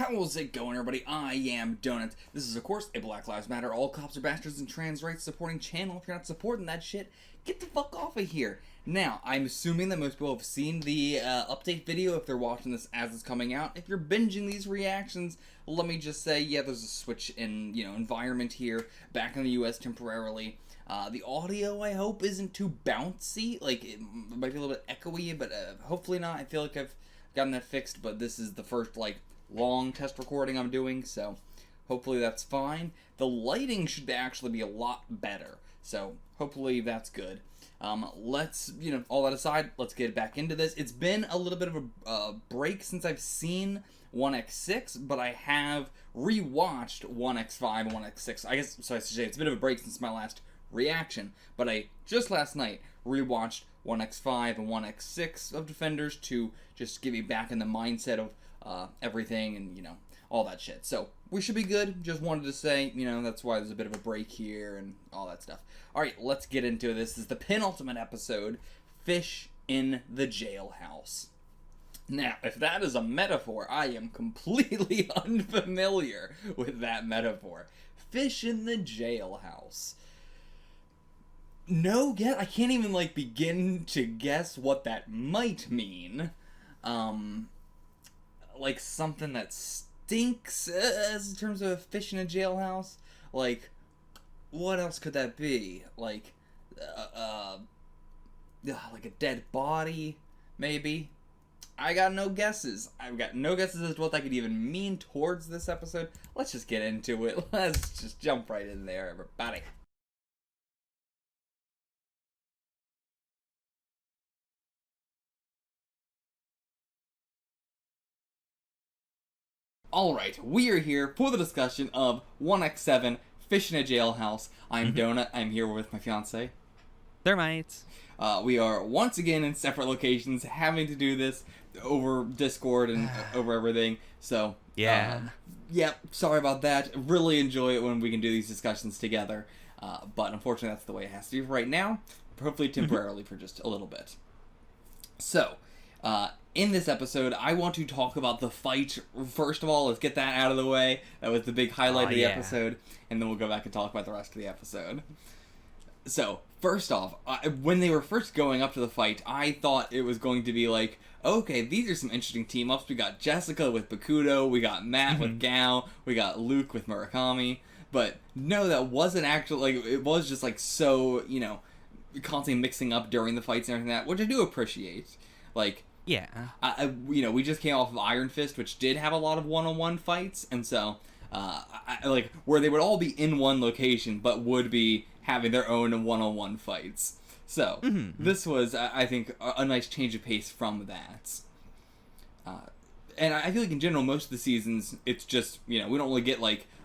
How's it going, everybody? I am Donut. This is, of course, a Black Lives Matter, all cops are bastards and trans rights supporting channel. If you're not supporting that shit, get the fuck off of here. Now, I'm assuming that most people have seen the update video if they're watching this as it's coming out. If you're binging these reactions, let me just say, yeah, there's a switch in, environment here, back in the US temporarily. The audio, I hope, isn't too bouncy. Like, it might be a little bit echoey, but hopefully not. I feel like I've gotten that fixed, but this is the first, long test recording I'm doing, so hopefully that's fine. The lighting should actually be a lot better, so hopefully that's good. Let's, all that aside, let's get back into this. It's been a little bit of a break since I've seen 1x6, but I have rewatched 1x5 and 1x6. I guess, so I should say, it's a bit of a break since my last reaction, but I just last night rewatched 1x5 and 1x6 of Defenders to just get me back in the mindset of everything and, all that shit. So, we should be good. Just wanted to say, that's why there's a bit of a break here and all that stuff. Alright, let's get into this. This is the penultimate episode, Fish in the Jailhouse. Now, if that is a metaphor, I am completely unfamiliar with that metaphor. Fish in the Jailhouse. I can't even, begin to guess what that might mean. Like something that stinks as in terms of a fish in a jailhouse. What else could that be? Like a dead body, maybe? I got no guesses. I've got no guesses as to what that could even mean towards this episode. Let's just get into it. Let's just jump right in there, everybody. Alright, we are here for the discussion of 1x7, Fish in a Jailhouse. I'm Donut, I'm here with my fiancé. Thermites. We are once again in separate locations, having to do this over Discord and over everything, so... Yeah. Sorry about that. Really enjoy it when we can do these discussions together, but unfortunately that's the way it has to be right now, hopefully temporarily for just a little bit. So, in this episode, I want to talk about the fight. First of all, let's get that out of the way. That was the big highlight of the episode, and then we'll go back and talk about the rest of the episode. So, first off, when they were first going up to the fight, I thought it was going to be like, okay, these are some interesting team-ups. We got Jessica with Bakuto, we got Matt with Gao, we got Luke with Murakami, but no, that wasn't actually, it was just, so, constantly mixing up during the fights and everything like that, which I do appreciate. Yeah. We just came off of Iron Fist, which did have a lot of one-on-one fights, and so, where they would all be in one location, but would be having their own one-on-one fights. So, this was, I think, a nice change of pace from that. And I feel like in general, most of the seasons, it's just, we don't really get,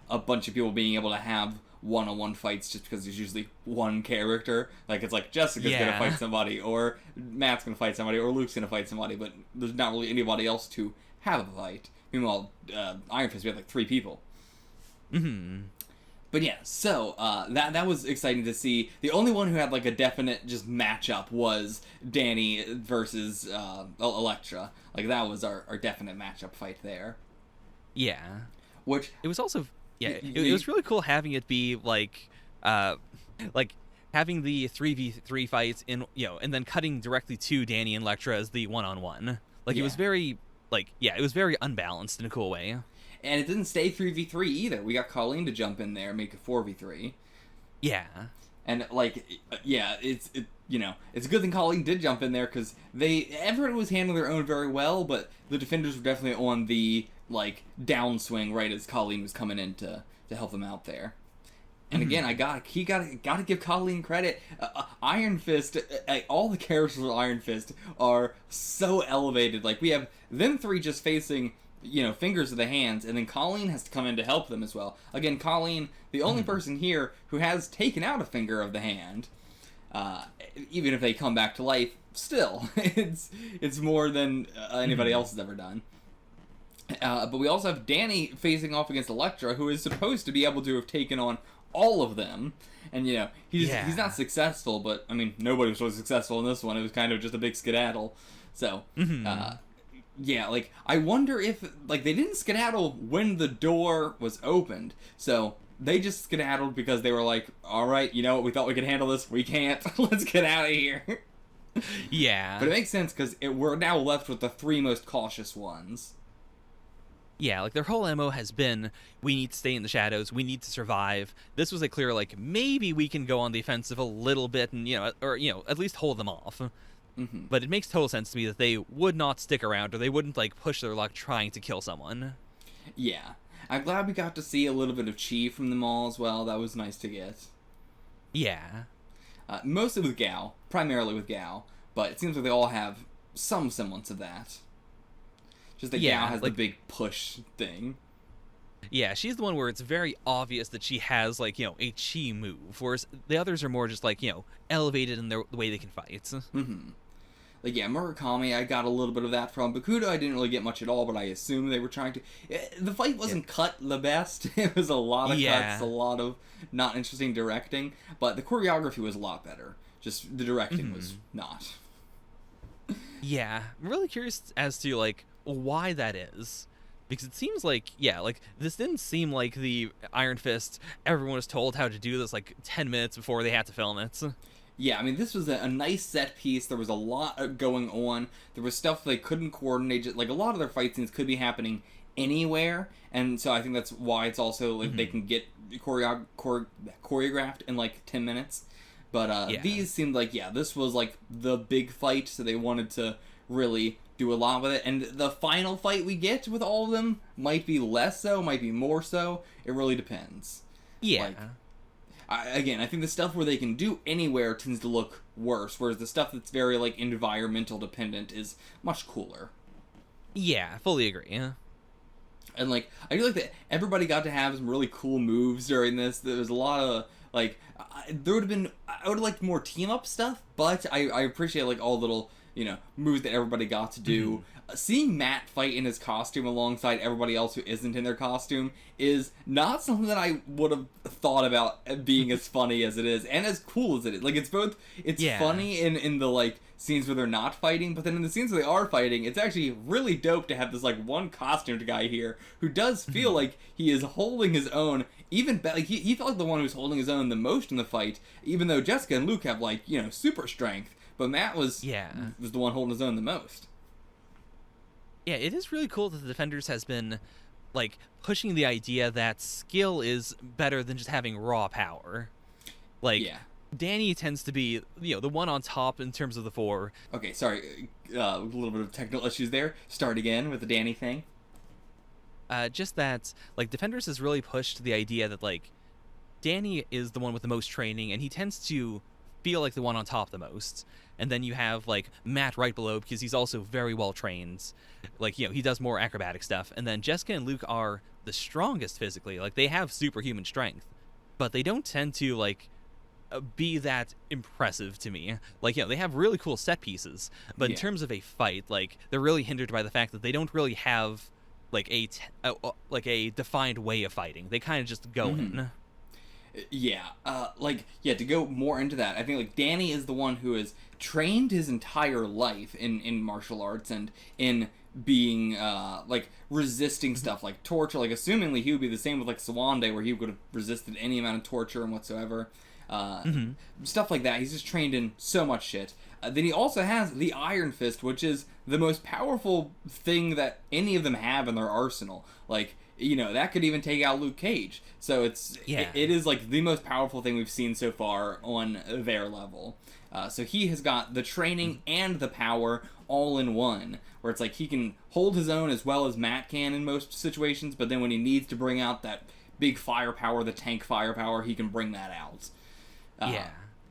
a bunch of people being able to have one-on-one fights just because there's usually one character. It's Jessica's gonna fight somebody, or Matt's gonna fight somebody, or Luke's gonna fight somebody, but there's not really anybody else to have a fight. Meanwhile, Iron Fist, we had 3 people. But yeah, so that was exciting to see. The only one who had a definite just matchup was Danny versus Elektra. That was our definite matchup fight there. Yeah. Which it was also it was really cool having it be having the 3v3 fights in and then cutting directly to Danny and Elektra as the one-on-one. It was very it was very unbalanced in a cool way. And it didn't stay 3v3 either. We got Colleen to jump in there and make it 4v3. Yeah. And, it's a good thing Colleen did jump in there, because everyone was handling their own very well, but the Defenders were definitely on the, downswing right as Colleen was coming in to help them out there. And again, I gotta give Colleen credit. Iron Fist, all the characters of Iron Fist are so elevated. We have them 3 just facing... fingers of the hands, and then Colleen has to come in to help them as well. Again, Colleen, the only person here who has taken out a finger of the hand, even if they come back to life, still, it's more than anybody else has ever done. But we also have Danny facing off against Elektra, who is supposed to be able to have taken on all of them, and he's not successful, but I mean, nobody was really successful in this one. It was kind of just a big skedaddle. So, Yeah, like, I wonder if, like, they didn't skedaddle when the door was opened. So, they just skedaddled because they were like, alright, you know what, we thought we could handle this, we can't, let's get out of here. Yeah. But it makes sense because we're now left with the three most cautious ones. Yeah, like their whole MO has been, we need to stay in the shadows, we need to survive. This was a clear, like, maybe we can go on the offensive a little bit and, or, at least hold them off. Mm-hmm. But it makes total sense to me that they would not stick around, or they wouldn't, like, push their luck trying to kill someone. Yeah. I'm glad we got to see a little bit of chi from them all as well. That was nice to get. Yeah. Mostly with Gao. Primarily with Gao. But it seems like they all have some semblance of that. Just that Gao has the big push thing. Yeah, she's the one where it's very obvious that she has, like, a chi move, whereas the others are more just, like, elevated in the way they can fight. Mm-hmm. Like, yeah, Murakami, I got a little bit of that from. Bakudo, I didn't really get much at all, but I assume they were trying to... The fight wasn't cut the best. It was a lot of cuts, a lot of not interesting directing, but the choreography was a lot better. Just the directing was not. Yeah, I'm really curious as to, like, why that is. Because it seems like, this didn't seem like the Iron Fist, everyone was told how to do this, like, 10 minutes before they had to film it. Yeah, I mean, this was a nice set piece. There was a lot going on. There was stuff they couldn't coordinate. Like, a lot of their fight scenes could be happening anywhere, and so I think that's why it's also, like, they can get choreographed in, like, 10 minutes. But these seemed like, this was, like, the big fight, so they wanted to really do a lot with it. And the final fight we get with all of them might be less so, might be more so. It really depends. Yeah. Like, I think the stuff where they can do anywhere tends to look worse, whereas the stuff that's very, like, environmental dependent is much cooler. Yeah, fully agree. Yeah. And, like, I feel like that everybody got to have some really cool moves during this. There was a lot of, like, I would have liked more team-up stuff, but I appreciate, like, all the little, moves that everybody got to do. Seeing Matt fight in his costume alongside everybody else who isn't in their costume is not something that I would have thought about being as funny as it is, and as cool as it is. Like, it's funny in the, like, scenes where they're not fighting, but then in the scenes where they are fighting, it's actually really dope to have this, like, one costumed guy here who does feel like he is holding his own. Even like he felt like the one who's holding his own the most in the fight, even though Jessica and Luke have, like, super strength, but Matt was the one holding his own the most. Yeah, it is really cool that the Defenders has been, like, pushing the idea that skill is better than just having raw power. Like, Danny tends to be, the one on top in terms of the four. Okay, sorry, a little bit of technical issues there. Start again with the Danny thing. Just that, like, Defenders has really pushed the idea that, like, Danny is the one with the most training, and he tends to feel like the one on top the most. And then you have, like, Matt right below, because he's also very well trained. Like, he does more acrobatic stuff. And then Jessica and Luke are the strongest physically. Like, they have superhuman strength. But they don't tend to, like, be that impressive to me. Like, they have really cool set pieces. But in terms of a fight, like, they're really hindered by the fact that they don't really have, like, a defined way of fighting. They kind of just go in. Yeah, to go more into that, I think, like, Danny is the one who has trained his entire life in martial arts and in being, like, resisting stuff like torture. Like, assumingly he would be the same with, like, Sawande, where he would have resisted any amount of torture and whatsoever. Stuff like that. He's just trained in so much shit. Then he also has the Iron Fist, which is the most powerful thing that any of them have in their arsenal. Like, that could even take out Luke Cage. So it is, like, the most powerful thing we've seen so far on their level. So he has got the training and the power all in one, where it's like he can hold his own as well as Matt can in most situations, but then when he needs to bring out that big firepower, the tank firepower, he can bring that out.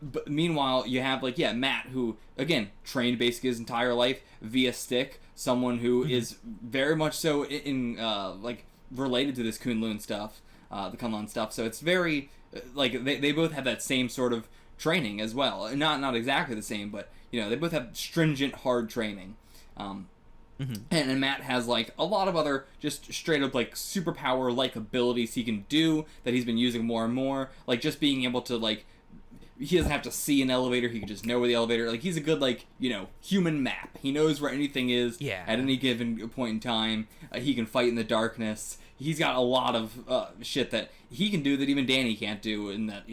But meanwhile, you have, like, Matt, who, again, trained basically his entire life via stick, someone who is very much so in like, related to this Kunlun stuff, the Kunlun stuff, so it's very, like, they both have that same sort of training as well. Not exactly the same, but, they both have stringent, hard training. And Matt has, like, a lot of other just straight up, like, superpower-like abilities he can do that he's been using more and more, like, just being able to, like, he doesn't have to see an elevator. He can just know where the elevator. Like he's a good like human map. He knows where anything is at any given point in time. He can fight in the darkness. He's got a lot of shit that he can do that even Danny can't do, and that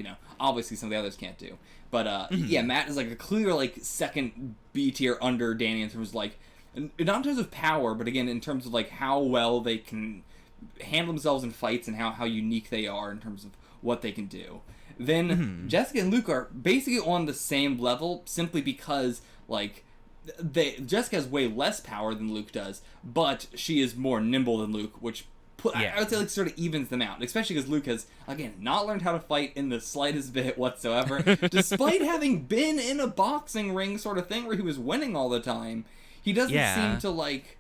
obviously some of the others can't do. But yeah, Matt is like a clear like second B tier under Danny in terms of like, not in terms of power, but again in terms of like how well they can handle themselves in fights and how unique they are in terms of what they can do. Then Jessica and Luke are basically on the same level simply because like Jessica has way less power than Luke does, but she is more nimble than Luke, which I would say like sort of evens them out, especially because Luke has again not learned how to fight in the slightest bit whatsoever, despite having been in a boxing ring sort of thing where he was winning all the time. He doesn't seem to like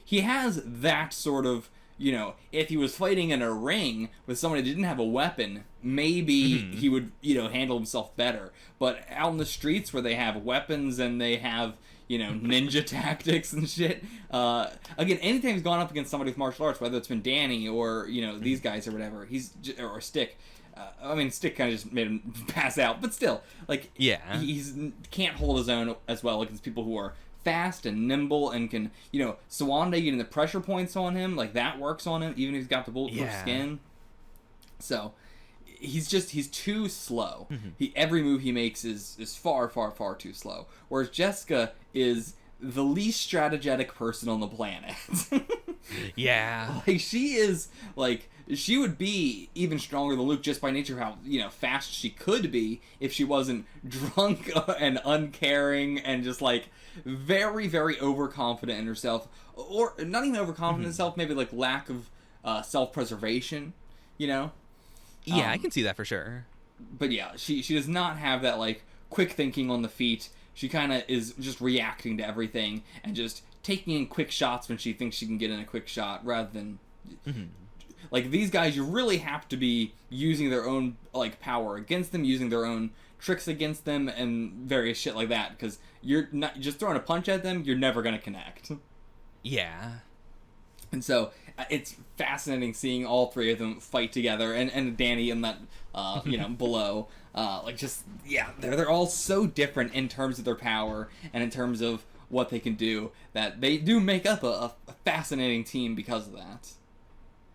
he has that sort of, if he was fighting in a ring with someone who didn't have a weapon, maybe he would, handle himself better. But out in the streets where they have weapons and they have, ninja tactics and shit. Again, anytime he's gone up against somebody with martial arts, whether it's been Danny or, these guys or whatever, or Stick. Stick kind of just made him pass out, but still, like, he's can't hold his own as well against people who are fast and nimble and can, Sawande getting the pressure points on him, like that works on him, even if he's got the bulletproof skin. So he's too slow. Every move he makes is far, far, far too slow. Whereas Jessica is the least strategetic person on the planet. Like she would be even stronger than Luke just by nature of how, fast she could be if she wasn't drunk and uncaring and just like very, very overconfident in herself, or not even overconfident in herself, maybe like lack of self-preservation, Yeah, I can see that for sure. But yeah, she does not have that like quick thinking on the feet. She kind of is just reacting to everything and just taking in quick shots when she thinks she can get in a quick shot, rather than like these guys. You really have to be using their own like power against them, using their own tricks against them, and various shit like that. Because you're not just throwing a punch at them; you're never gonna connect. Yeah. And so it's fascinating seeing all three of them fight together, and Danny and that below. They're all so different in terms of their power and in terms of what they can do, that they do make up a fascinating team because of that.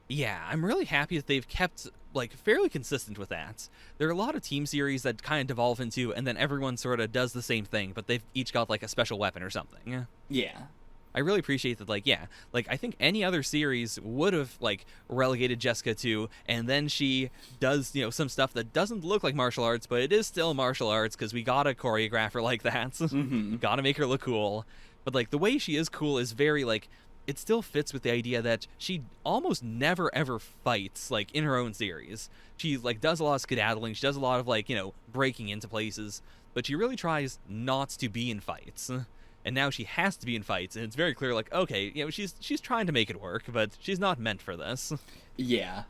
Yeah, I'm really happy that they've kept like fairly consistent with that. There are a lot of team series that kind of devolve into, and then everyone sort of does the same thing, but they've each got like a special weapon or something. Yeah. I really appreciate that, I think any other series would have, relegated Jessica to, and then she does, some stuff that doesn't look like martial arts, but it is still martial arts, because we gotta choreograph her like that. Gotta make her look cool. But, the way she is cool is very, it still fits with the idea that she almost never, ever fights, in her own series. She, does a lot of skedaddling, she does a lot of, breaking into places, but she really tries not to be in fights. And now she has to be in fights, and it's very clear, okay, she's trying to make it work, but she's not meant for this. Yeah,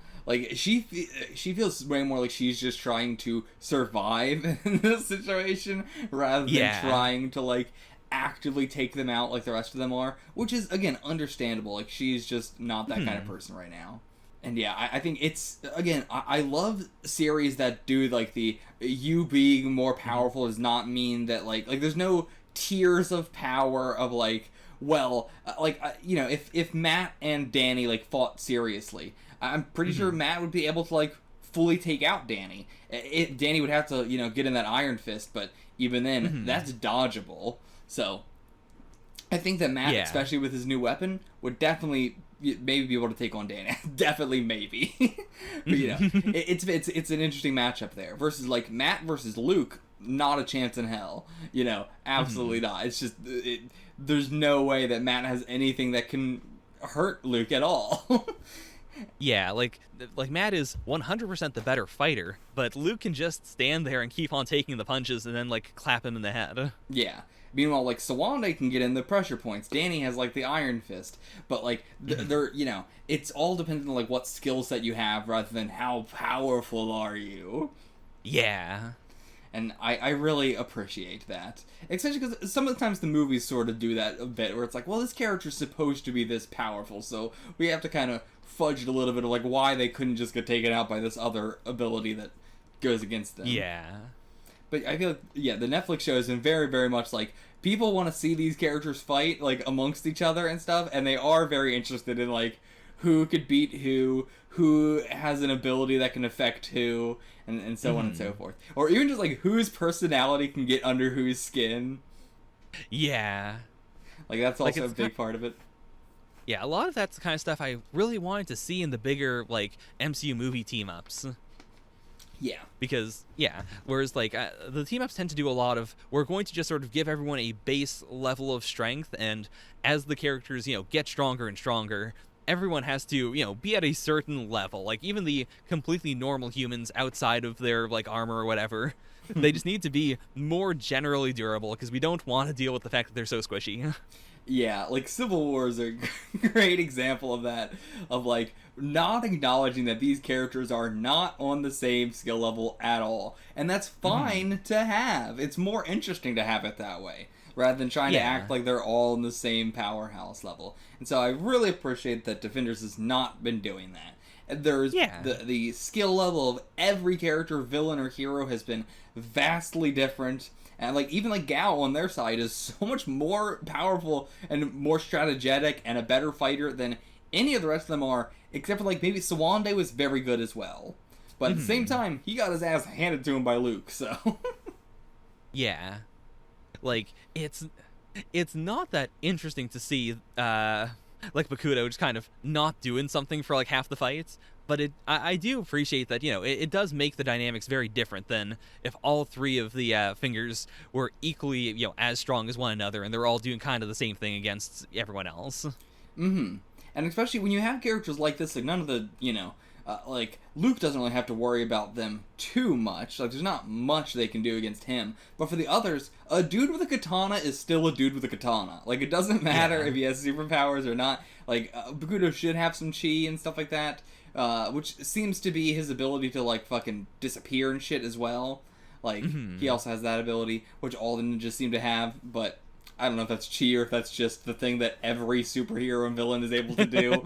she feels way more like she's just trying to survive in this situation rather than trying to actively take them out like the rest of them are, which is again understandable. She's just not that kind of person right now. And yeah, I think it's, again, I love series that do the you being more powerful does not mean that there's no tiers of power of if Matt and Danny fought seriously, I'm pretty sure Matt would be able to fully take out Danny. Danny would have to get in that Iron Fist, but even then that's dodgeable. So I think that Matt, especially with his new weapon, would definitely maybe be able to take on Danny. Definitely maybe. But it's an interesting matchup there versus Matt versus Luke. Not a chance in hell, absolutely not. It's just, there's no way that Matt has anything that can hurt Luke at all. Yeah, Matt is 100% the better fighter, but Luke can just stand there and keep on taking the punches and then, clap him in the head. Yeah. Meanwhile, Sawande can get in the pressure points. Danny has, the Iron Fist. But, they're, it's all dependent on, what skill set you have rather than how powerful are you. Yeah. And I really appreciate that. Especially because sometimes the movies sort of do that a bit, where it's well, this character's supposed to be this powerful, so we have to kind of fudge it a little bit of why they couldn't just get taken out by this other ability that goes against them. Yeah. But I feel like, yeah, the Netflix show has been very, very much like people want to see these characters fight like amongst each other and stuff, and they are very interested in like who could beat who has an ability that can affect who, and so on and so forth, or even just like whose personality can get under whose skin. Yeah. Like that's Like, also a it's big part of it. Yeah, a lot of that's the kind of stuff I really wanted to see in the bigger, like, MCU movie team-ups. Yeah. Because, yeah, whereas, like, the team-ups tend to do a lot of, we're going to just sort of give everyone a base level of strength, and as the characters, get stronger and stronger, everyone has to, be at a certain level. Like, even the completely normal humans outside of their, like, armor or whatever, they just need to be more generally durable, because we don't want to deal with the fact that they're so squishy. Yeah, like Civil War is a great example of that, of like not acknowledging that these characters are not on the same skill level at all. And that's fine to have. It's more interesting to have it that way, rather than trying to act like they're all in the same powerhouse level. And so I really appreciate that Defenders has not been doing that. There's the skill level of every character, villain or hero, has been vastly different. And like even like Gao on their side is so much more powerful and more strategic and a better fighter than any of the rest of them are, except for like maybe Sawande was very good as well. But at the same time, he got his ass handed to him by Luke, so Yeah. Like, it's not that interesting to see like Bakuto just kind of not doing something for like half the fights, but I do appreciate that, it does make the dynamics very different than if all three of the fingers were equally, as strong as one another, and they're all doing kind of the same thing against everyone else. And especially when you have characters like this, like none of the, like Luke doesn't really have to worry about them too much. Like there's not much they can do against him. But for the others, a dude with a katana is still a dude with a katana. Like it doesn't matter if he has superpowers or not. Like Bakuto should have some chi and stuff like that, which seems to be his ability to like fucking disappear and shit as well. Like he also has that ability, which all the ninjas seem to have, but I don't know if that's chi or if that's just the thing that every superhero and villain is able to do.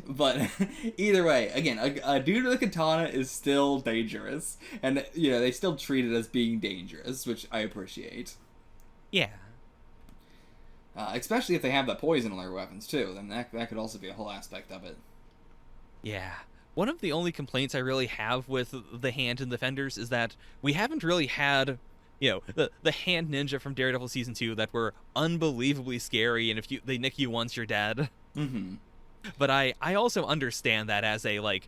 But either way, again, a dude with a katana is still dangerous. And, they still treat it as being dangerous, which I appreciate. Yeah. Especially if they have that poison on their weapons, too. Then that could also be a whole aspect of it. Yeah. One of the only complaints I really have with the hand and Defenders is that we haven't really had... the hand ninja from Daredevil Season 2 that were unbelievably scary, and if they nick you once, you're dead. But I also understand that as a, like,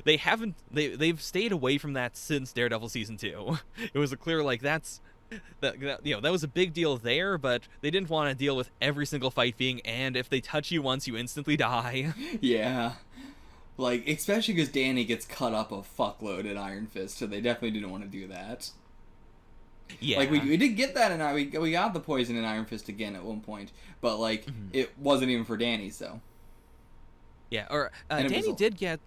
they've stayed away from that since Daredevil Season 2. It was a clear, like, that was a big deal there, but they didn't want to deal with every single fight being, and if they touch you once, you instantly die. Yeah. Like, especially because Danny gets cut up a fuckload in Iron Fist, so they definitely didn't want to do that. Yeah. Like, we did get that, and we got the poison in Iron Fist again at one point, but, like, it wasn't even for Danny, so. Yeah, or Danny did get...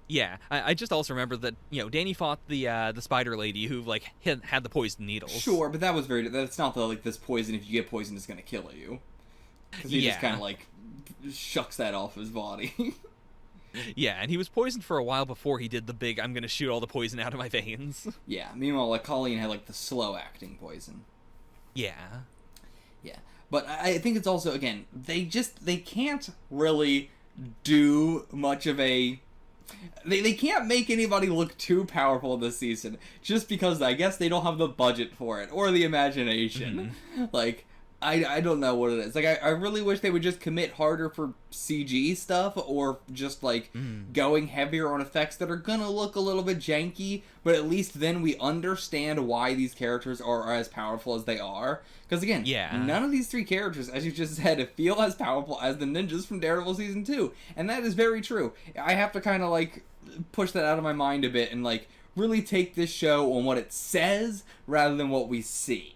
Yeah, I just also remember that, Danny fought the spider lady who, like, had the poison needles. Sure, but that's not the, like, this poison, if you get poison, it's gonna kill you. Because he just kind of, like, shucks that off his body. Yeah, and he was poisoned for a while before he did the big, I'm gonna shoot all the poison out of my veins. Yeah, meanwhile, like, Colleen had, like, the slow-acting poison. Yeah. Yeah, but I think it's also, again, they can't really do much of a... They can't make anybody look too powerful this season, just because I guess they don't have the budget for it, or the imagination. Like... I don't know what it is. Like, I really wish they would just commit harder for CG stuff, or just, like, going heavier on effects that are gonna look a little bit janky, but at least then we understand why these characters are as powerful as they are. Because, again, none of these three characters, as you just said, feel as powerful as the ninjas from Daredevil Season 2. And that is very true. I have to kind of, like, push that out of my mind a bit and, like, really take this show on what it says rather than what we see.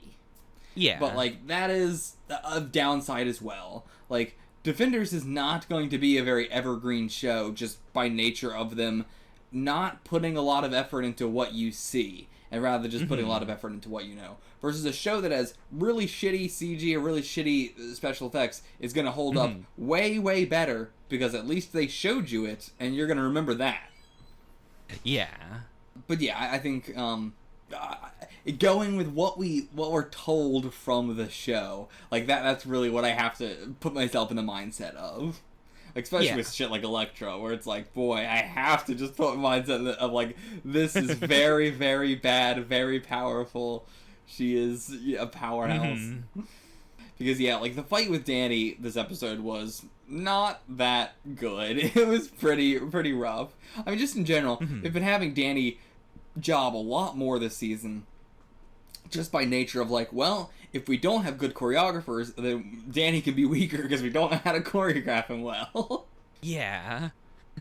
Yeah. But, like, that is a downside as well. Like, Defenders is not going to be a very evergreen show just by nature of them not putting a lot of effort into what you see, and rather just putting a lot of effort into what you know. Versus a show that has really shitty CG or really shitty special effects is going to hold up way, way better, because at least they showed you it, and you're going to remember that. Yeah. But yeah, I think going with what we're told from the show, like that's really what I have to put myself in the mindset of. Especially Yeah. with shit like Electra, where it's like, boy, I have to just put my mindset of like, this is very, very bad, very powerful. She is a powerhouse. Mhm. Because yeah, like the fight with Danny this episode was not that good. It was pretty rough. I mean, just in general, Mhm. they've been having Danny job a lot more this season, just by nature of like, well, if we don't have good choreographers, then Danny can be weaker because we don't know how to choreograph him well. Yeah.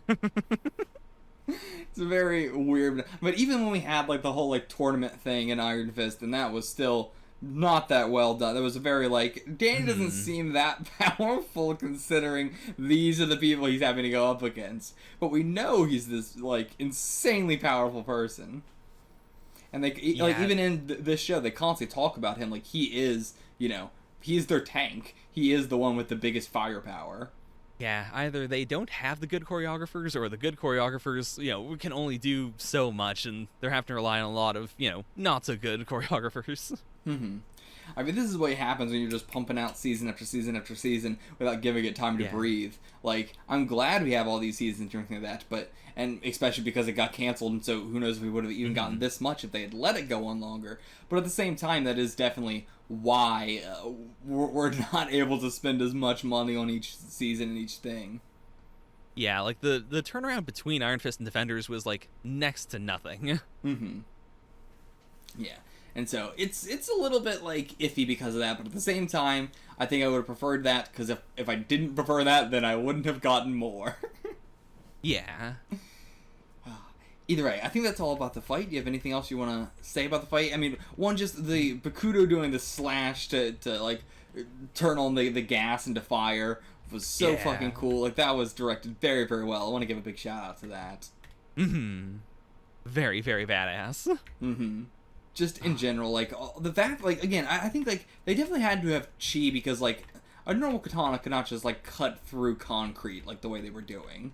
It's a very weird. But even when we had like the whole like tournament thing in Iron Fist, and that was still not that well done. That was a very like, Danny doesn't seem that powerful considering these are the people he's having to go up against. But we know he's this like insanely powerful person. And like Yeah. even in this show, they constantly talk about him like he is, he's their tank. He is the one with the biggest firepower. Yeah, either they don't have the good choreographers, or the good choreographers, can only do so much, and they're having to rely on a lot of, not so good choreographers. Mm-hmm. I mean, this is what happens when you're just pumping out season after season after season without giving it time to Yeah. breathe. Like, I'm glad we have all these seasons and everything like that, and especially because it got canceled, and so who knows if we would have even gotten this much if they had let it go on longer. But at the same time, that is definitely why we're not able to spend as much money on each season and each thing. Yeah, like the turnaround between Iron Fist and Defenders was like next to nothing. Mm-hmm. Yeah. And so it's a little bit like iffy because of that, but at the same time, I think I would have preferred that, because if I didn't prefer that, then I wouldn't have gotten more. Yeah. Either way, I think that's all about the fight. Do you have anything else you want to say about the fight? I mean, one, just the Bakudo doing the slash to like turn on the gas into fire was so Yeah. fucking cool. Like, that was directed very, very well. I want to give a big shout out to that. Mm-hmm. Very, very badass. Mm-hmm. Just in general, like, the fact, like, again, I think, like, they definitely had to have chi because, like, a normal katana could not just, like, cut through concrete like the way they were doing.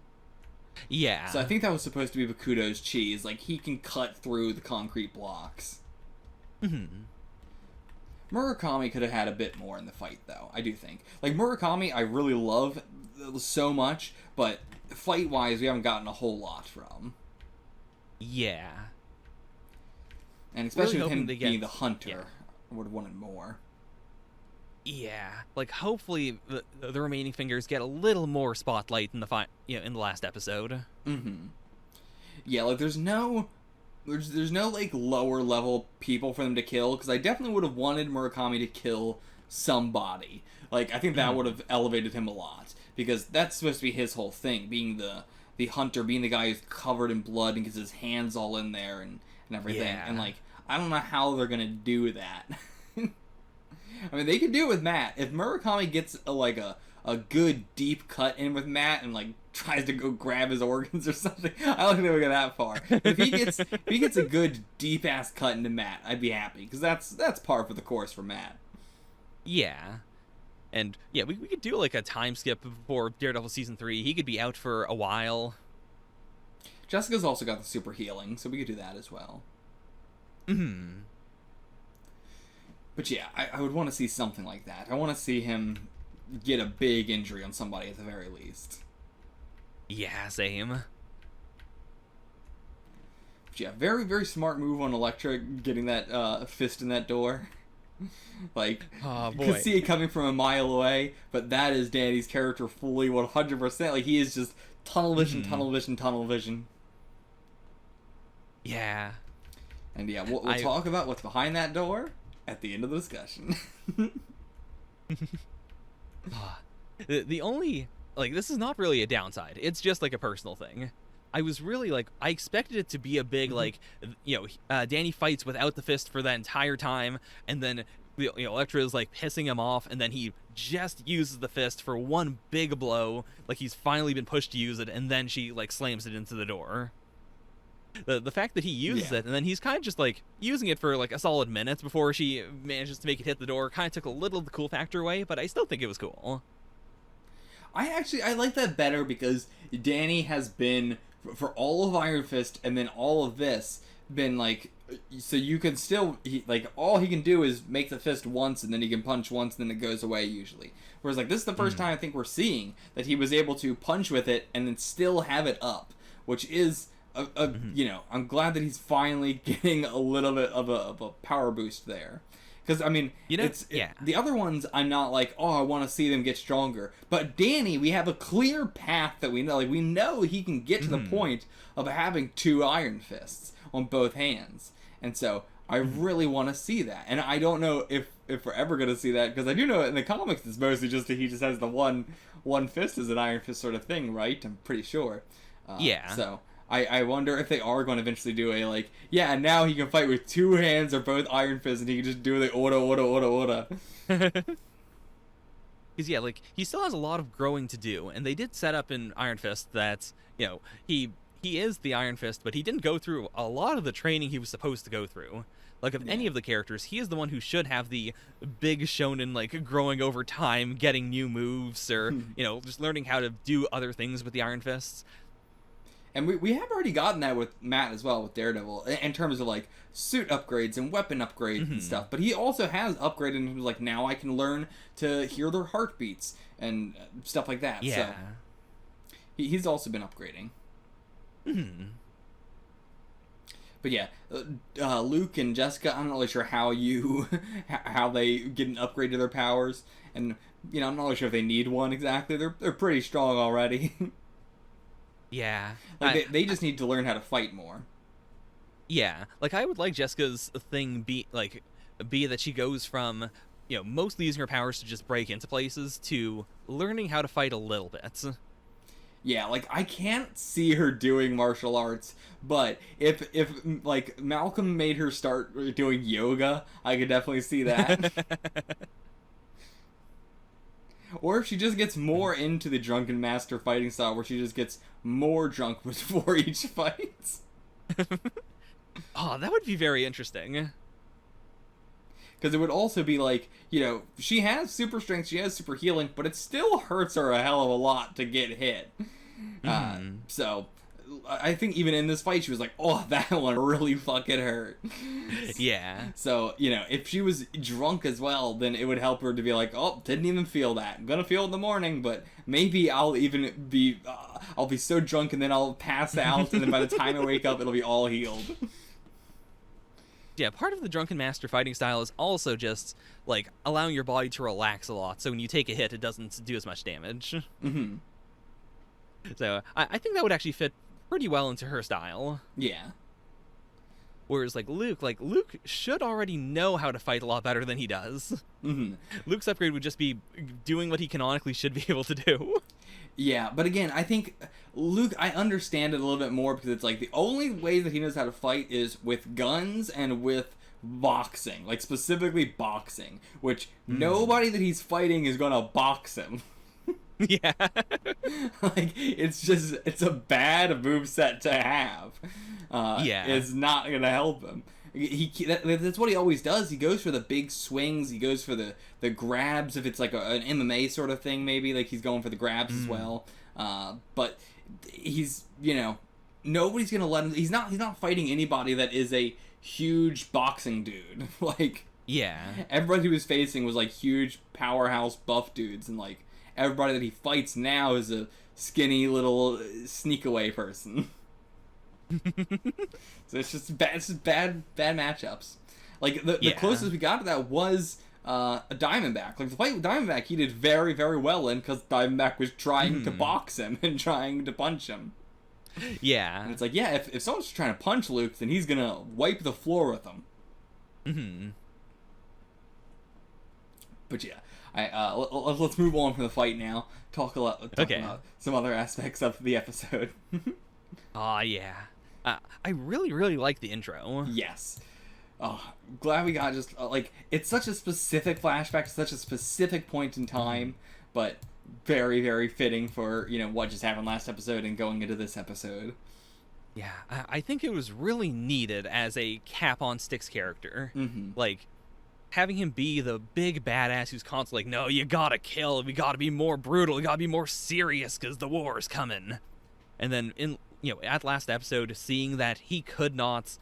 Yeah. So I think that was supposed to be Bakudo's chi, is, like, he can cut through the concrete blocks. Mm-hmm. Murakami could have had a bit more in the fight, though, I do think. Like, Murakami, I really love so much, but fight-wise, we haven't gotten a whole lot from. Yeah. And especially Really with him hoping they get- being the hunter, yeah. I would have wanted more. Yeah. Like, hopefully the remaining fingers get a little more spotlight in the in the last episode. Mm-hmm. Yeah, like, there's no like lower level people for them to kill, because I definitely would have wanted Murakami to kill somebody. Like, I think that would have elevated him a lot, because that's supposed to be his whole thing, being the hunter, being the guy who's covered in blood and gets his hands all in there and everything. Yeah. And like, I don't know how they're gonna do that. I mean, they could do it with Matt. If Murakami gets a good deep cut in with Matt and like tries to go grab his organs or something, I don't think they would go that far. If he gets a good deep ass cut into Matt, I'd be happy, because that's par for the course for Matt. Yeah. And yeah, we could do like a time skip before Daredevil season 3. He could be out for a while. Jessica's also got the super healing, so we could do that as well. Hmm. But yeah, I would want to see something like that. I want to see him get a big injury on somebody at the very least. Yeah, same. But yeah, very, very smart move on Elektra, getting that fist in that door. Like, Oh you boy. could see it coming from a mile away, but that is Danny's character fully 100%. Like, he is just tunnel vision, tunnel vision, tunnel vision. Yeah. And yeah, we'll talk about what's behind that door at the end of the discussion. The only, like, this is not really a downside. It's just like a personal thing. I was really like, I expected it to be a big like, Danny fights without the fist for that entire time, and then Elektra is like pissing him off, and then he just uses the fist for one big blow, like he's finally been pushed to use it, and then she like slams it into the door. The fact that he uses it, and then he's kind of just like using it for like a solid minute before she manages to make it hit the door, kind of took a little of the cool factor away, but I still think it was cool. I like that better, because Danny has been, for all of Iron Fist and then all of this, been like, so you can still like all he can do is make the fist once and then he can punch once and then it goes away usually. Whereas like this is the first time I think we're seeing that he was able to punch with it and then still have it up, which is you know, I'm glad that he's finally getting a little bit of a power boost there. Because, I mean, You know, the other ones, I'm not like, oh, I want to see them get stronger. But Danny, we have a clear path that we know. Like, we know he can get to the point of having 2 Iron Fists on both hands. And so, I really want to see that. And I don't know if we're ever going to see that, because I do know in the comics it's mostly just that he just has the one fist as an Iron Fist sort of thing, right? I'm pretty sure. So... I wonder if they are going to eventually do a, like, yeah, now he can fight with 2 hands or both Iron Fists, and he can just do the order. Because, yeah, like, he still has a lot of growing to do, and they did set up in Iron Fist that, you know, he is the Iron Fist, but he didn't go through a lot of the training he was supposed to go through. Like, of any of the characters, he is the one who should have the big shonen, like, growing over time, getting new moves, or, you know, just learning how to do other things with the Iron Fists. And we have already gotten that with Matt as well, with Daredevil, in terms of, like, suit upgrades and weapon upgrades and stuff. But he also has upgraded in terms of, like, now I can learn to hear their heartbeats and stuff like that. Yeah. So he's also been upgrading. But yeah, Luke and Jessica, I'm not really sure how how they get an upgrade to their powers. And, you know, I'm not really sure if they need one exactly. They're pretty strong already. Yeah. Like they just need to learn how to fight more. Yeah. Like, I would like Jessica's thing be that she goes from, you know, mostly using her powers to just break into places to learning how to fight a little bit. Yeah, like, I can't see her doing martial arts, but if like, Malcolm made her start doing yoga, I could definitely see that. Or if she just gets more into the Drunken Master fighting style, where she just gets more drunk before each fight. Oh, that would be very interesting. Because it would also be like, you know, she has super strength, she has super healing, but it still hurts her a hell of a lot to get hit. So, I think even in this fight, she was like, oh, that one really fucking hurt. Yeah. So, you know, if she was drunk as well, then it would help her to be like, oh, didn't even feel that. I'm gonna feel it in the morning, but maybe I'll even be, I'll be so drunk and then I'll pass out, and then by the time I wake up, it'll be all healed. Yeah, part of the Drunken Master fighting style is also just, like, allowing your body to relax a lot, so when you take a hit, it doesn't do as much damage. So, I think that would actually fit pretty well into her style. Yeah. Whereas, like, Luke should already know how to fight a lot better than he does. Luke's upgrade would just be doing what he canonically should be able to do. Yeah, but again, I think Luke, I understand it a little bit more, because it's like the only way that he knows how to fight is with guns and with boxing. Like, specifically boxing, which nobody that he's fighting is gonna box him. Yeah. Like, it's a bad moveset to have. Yeah. It's not gonna help him. That's what he always does. He goes for the big swings. He goes for the grabs. If it's like an MMA sort of thing, maybe, like, he's going for the grabs as well. But he's, you know, nobody's gonna let him. He's not fighting anybody that is a huge boxing dude. Like, Yeah. everybody he was facing was like huge powerhouse buff dudes, and like everybody that he fights now is a skinny little sneak away person. So it's just bad matchups. Like, the closest we got to that was a Diamondback. Like, the fight with Diamondback, he did very, very well in, because Diamondback was trying to box him and trying to punch him. Yeah. And it's like, yeah, if someone's trying to punch Luke, then he's gonna wipe the floor with him. But yeah, let's move on from the fight now. Talk about some other aspects of the episode. Aw, yeah. I really, really like the intro. Yes. Oh, glad we got just, like, it's such a specific flashback, such a specific point in time, but very, very fitting for, you know, what just happened last episode and going into this episode. Yeah, I think it was really needed as a Cap on Sticks character. Like, having him be the big badass who's constantly like, no, you gotta kill, we gotta be more brutal, we gotta be more serious, because the war is coming. And then, at last episode, seeing that he could not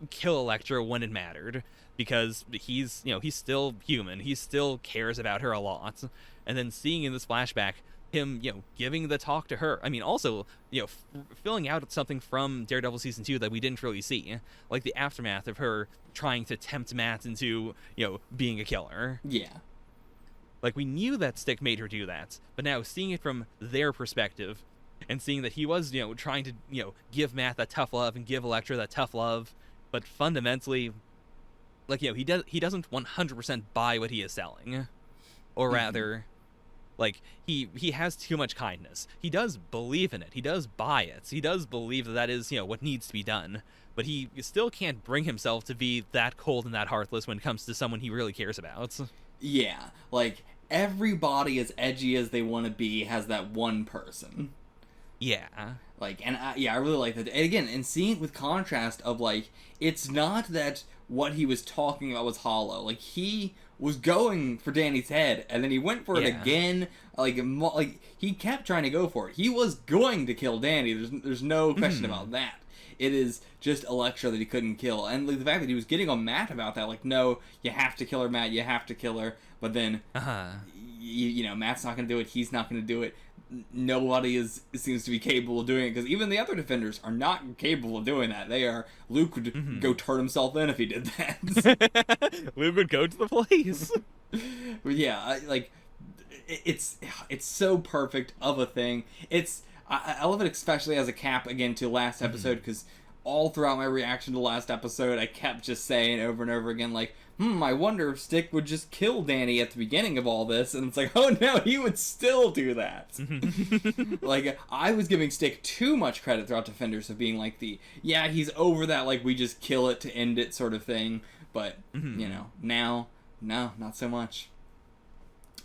kill Elektra when it mattered, because he's still human. He still cares about her a lot. And then seeing in this flashback him, giving the talk to her. I mean, also, filling out something from Daredevil season 2 that we didn't really see, like the aftermath of her trying to tempt Matt into, being a killer. Yeah. Like, we knew that Stick made her do that, but now seeing it from their perspective, and seeing that he was, trying to, give Matt that tough love and give Elektra that tough love, but fundamentally, like, he doesn't 100% buy what he is selling. Or rather, like, he has too much kindness. He does believe in it. He does buy it. He does believe that is, what needs to be done. But he still can't bring himself to be that cold and that heartless when it comes to someone he really cares about. Yeah, like, everybody as edgy as they want to be has that one person. Yeah. Like, and I really like that. And again, and seeing it with contrast of, like, it's not that what he was talking about was hollow. Like, he was going for Danny's head, and then he went for it again. Like, he kept trying to go for it. He was going to kill Danny. There's no question about that. It is just Elektra that he couldn't kill. And like, the fact that he was getting on Matt about that, like, no, you have to kill her, Matt, you have to kill her. But then, Matt's not going to do it, he's not going to do it. Nobody seems to be capable of doing it, because even the other defenders are not capable of doing that. Luke would go turn himself in if he did that. Luke would go to the place. But yeah, it's so perfect of a thing. I love it, especially as a cap, again, to last episode, because all throughout my reaction to last episode, I kept just saying over and over again, like, I wonder if Stick would just kill Danny at the beginning of all this, and it's like, oh no, he would still do that. Like, I was giving Stick too much credit throughout Defenders of being like he's over that, like, we just kill it to end it sort of thing, but, now, no, not so much.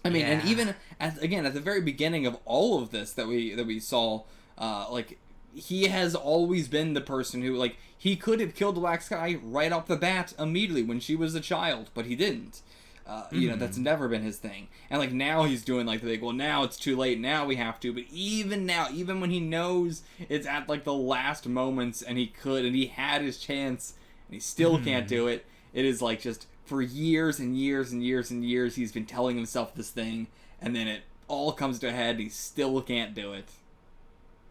I mean, and even at the very beginning of all of this that we saw, like, he has always been the person who, like, he could have killed Black Sky right off the bat immediately when she was a child, but he didn't. That's never been his thing. And, like, now he's doing, like, the big, well, now it's too late, now we have to. But even now, even when he knows it's at, like, the last moments and he had his chance and he still can't do it, it is, like, just for years and years and years and years he's been telling himself this thing, and then it all comes to a head and he still can't do it.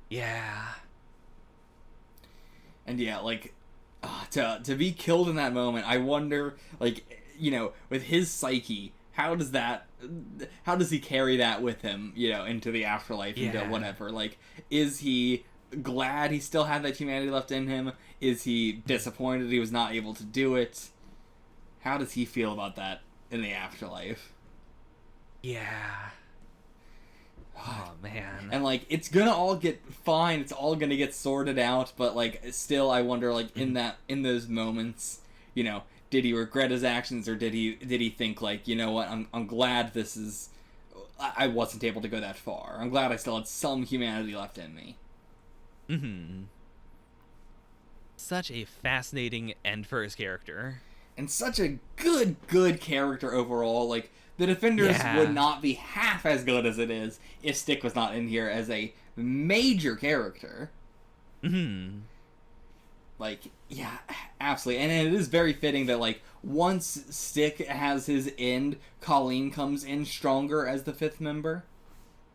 Yeah. And yeah, like, to be killed in that moment, I wonder, like, with his psyche, how does he carry that with him, into the afterlife, into whatever? Like, is he glad he still had that humanity left in him? Is he disappointed he was not able to do it? How does he feel about that in the afterlife? Yeah. Oh, man. And, like, it's gonna all get fine, it's all gonna get sorted out, but, like, still, I wonder, like, in those moments, did he regret his actions, or did he think, like, you know what, I'm glad I wasn't able to go that far. I'm glad I still had some humanity left in me. Such a fascinating end for his character. And such a good character overall. Like, the Defenders would not be half as good as it is if Stick was not in here as a major character. Like, yeah, absolutely. And it is very fitting that, like, once Stick has his end, Colleen comes in stronger as the fifth member.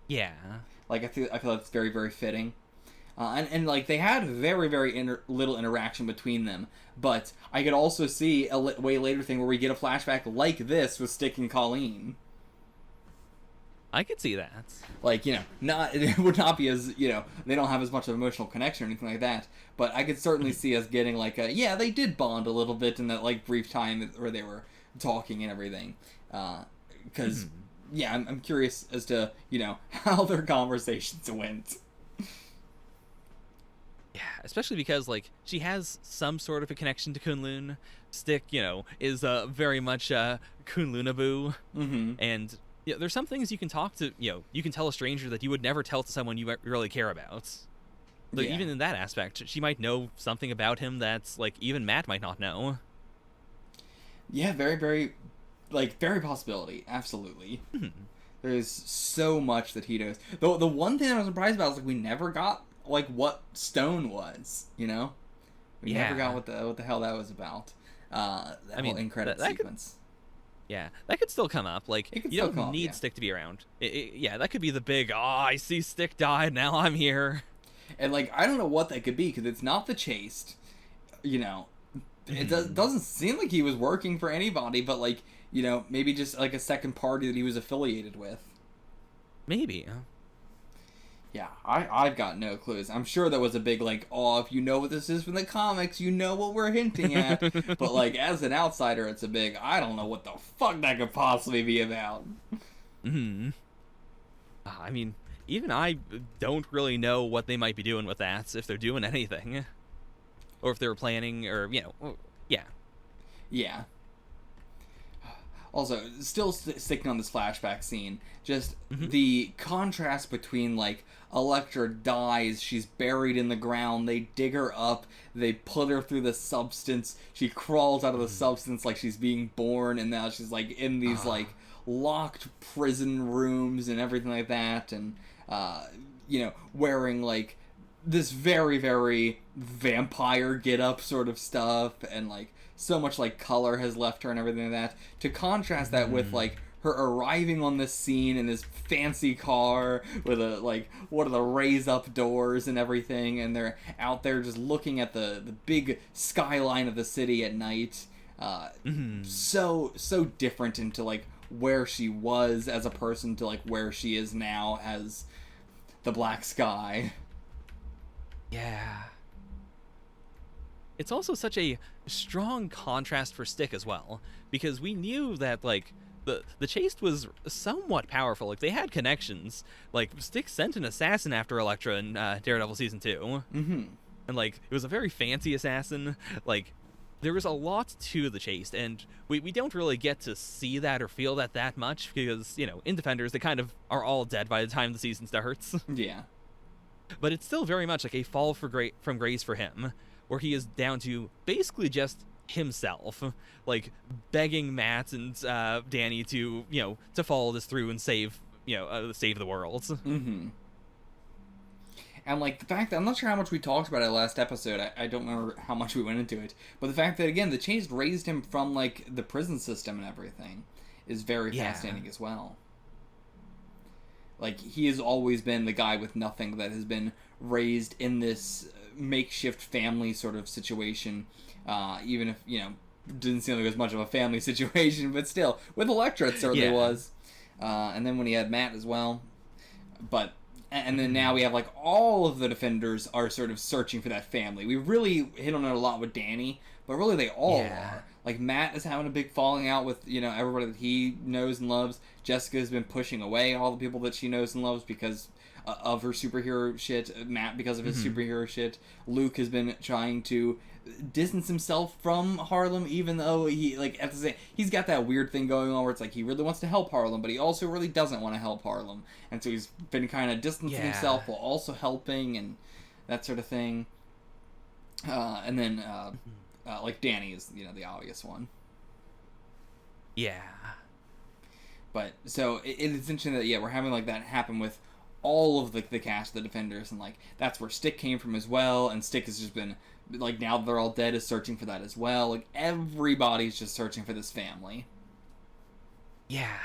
Yeah. Like, I feel that's very, very fitting. And like, they had very, very little interaction between them. But I could also see a way later thing where we get a flashback like this with Stick and Colleen. I could see that. Like, it would not be as, they don't have as much of an emotional connection or anything like that. But I could certainly see us getting, like, they did bond a little bit in that, like, brief time where they were talking and everything. Because, I'm curious as to, how their conversations went. Yeah, especially because, like, she has some sort of a connection to Kunlun. Stick, is very much Kunlunaboo. And there's some things you can talk to, you can tell a stranger that you would never tell to someone you really care about. So even in that aspect, she might know something about him that's, like, even Matt might not know. Yeah, very, very, like, very possibility. Absolutely. There's so much that he knows. The one thing I was surprised about is, like, we never got, like, what Stone was, We never got what the hell that was about. That whole end credit sequence. That could still come up. Like, you don't need yeah. Stick to be around. Yeah, that could be the big, I see Stick died, now I'm here. And, like, I don't know what that could be, because it's not the Chaste, you know. It doesn't seem like he was working for anybody, but, like, you know, maybe just, like, a second party that he was affiliated with. Maybe. Yeah, I've got no clues. I'm sure there was a big, like, if you know what this is from the comics, you know what we're hinting at. But, like, as an outsider, it's a big, I don't know what the fuck that could possibly be about. I mean, even I don't really know what they might be doing with that, if they're doing anything. Or if they were planning, or, you know, yeah. Yeah. Also, still sticking on this flashback scene, just the contrast between, like, Elektra dies, she's buried in the ground, they dig her up, they put her through the substance, she crawls out of the substance like she's being born, and now she's, like, in these, like, locked prison rooms and everything like that, and, you know, wearing, like, this very, very vampire get-up sort of stuff, and, like, so much, like, color has left her and everything like that. To contrast that with, like, her arriving on this scene in this fancy car with a, like, one of the raise-up doors and everything, and they're out there just looking at the big skyline of the city at night. So different into, like, where she was as a person to, like, where she is now as the Black Sky. Yeah. It's also such a strong contrast for Stick as well, because we knew that, like, the Chaste was somewhat powerful. Like, they had connections. Like, Stick sent an assassin after Elektra in Daredevil Season 2. And, like, it was a very fancy assassin. Like, there was a lot to the Chaste, and we don't really get to see that or feel that much, because, you know, in Defenders, they kind of are all dead by the time the season starts. Yeah. But it's still very much like a fall from grace for him, where he is down to basically just himself, like begging Matt and Danny to, you know, to follow this through and save the world. And, like, the fact that, I'm not sure how much we talked about it last episode, I don't remember how much we went into it, but the fact that, again, the Chaste raised him from, like, the prison system and everything is very fascinating as well. Like, he has always been the guy with nothing that has been raised in this makeshift family sort of situation, even if, you know, didn't seem like it was much of a family situation, but still, with Elektra it certainly was. And then when he had Matt as well. But, and then now we have, like, all of the Defenders are sort of searching for that family. We really hit on it a lot with Danny, but really they all are. Like, Matt is having a big falling out with, you know, everybody that he knows and loves. Jessica's been pushing away all the people that she knows and loves because of her superhero shit. Matt because of his superhero shit. Luke has been trying to distance himself from Harlem, even though he, like, at the same, he's got that weird thing going on where it's like he really wants to help Harlem, but he also really doesn't want to help Harlem. And so he's been kind of distancing himself while also helping and that sort of thing. And then, like, Danny is, you know, the obvious one. Yeah. But, so, it's interesting that, we're having, like, that happen with all of the cast of the Defenders, and, like, that's where Stick came from as well, and Stick has just been, like, now that they're all dead, is searching for that as well. Like, everybody's just searching for this family. Yeah.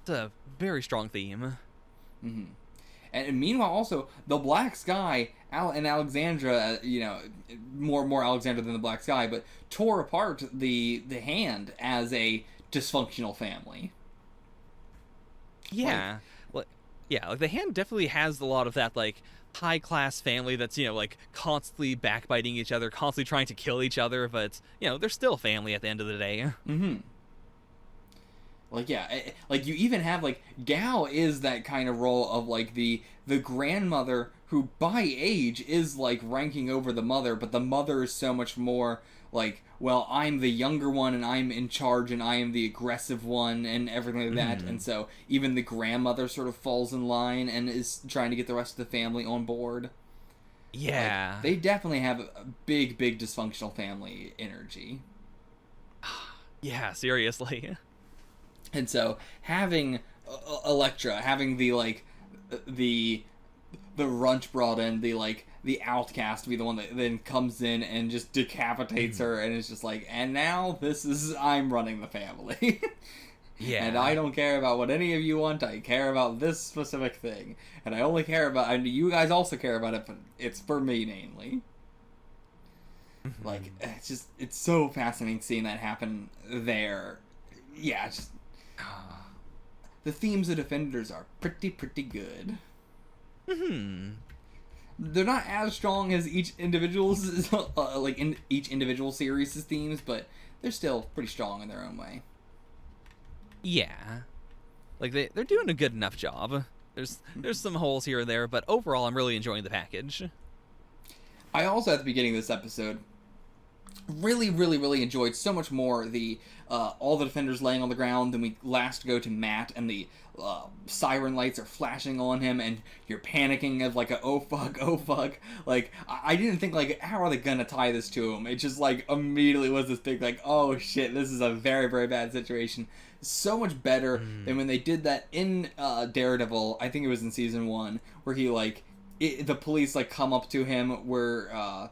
It's a very strong theme. And meanwhile, also, the Black Sky and Alexandra, you know, more Alexandra than the Black Sky, but tore apart the Hand as a dysfunctional family. Yeah. Like, the Hand definitely has a lot of that, like, high-class family that's, you know, like, constantly backbiting each other, constantly trying to kill each other, but, you know, they're still family at the end of the day. Like, like, you even have, like, Gal is that kind of role of, like, the grandmother who, by age, is, like, ranking over the mother, but the mother is so much more, like, well, I'm the younger one, and I'm in charge, and I am the aggressive one, and everything like that, and so even the grandmother sort of falls in line and is trying to get the rest of the family on board. Yeah. Like, they definitely have a big dysfunctional family energy. Yeah, seriously. And so, having Elektra, having the, like, the Runch brought in, the, like, the outcast to be the one that then comes in and just decapitates her, and it's just like, and now I'm running the family. Yeah. And I don't care about what any of you want, I care about this specific thing. And I only care about, and you guys also care about it, but it's for me mainly. Like, it's so fascinating seeing that happen there. Yeah, it's just... The themes of Defenders are pretty good. They're not as strong as each individual's, in each individual series' themes, but they're still pretty strong in their own way. Yeah. Like, they're doing a good enough job. There's some holes here or there, but overall I'm really enjoying the package. I also, at the beginning of this episode, really enjoyed so much more the all the Defenders laying on the ground. Then we last go to Matt, and the siren lights are flashing on him, and you're panicking of like oh fuck. Like, I didn't think, like, how are they gonna tie this to him? It just, like, immediately was this big, like, oh shit, this is a very bad situation. So much better than when they did that in Daredevil. I think it was in season 1, where he, like, the police, like, come up to him where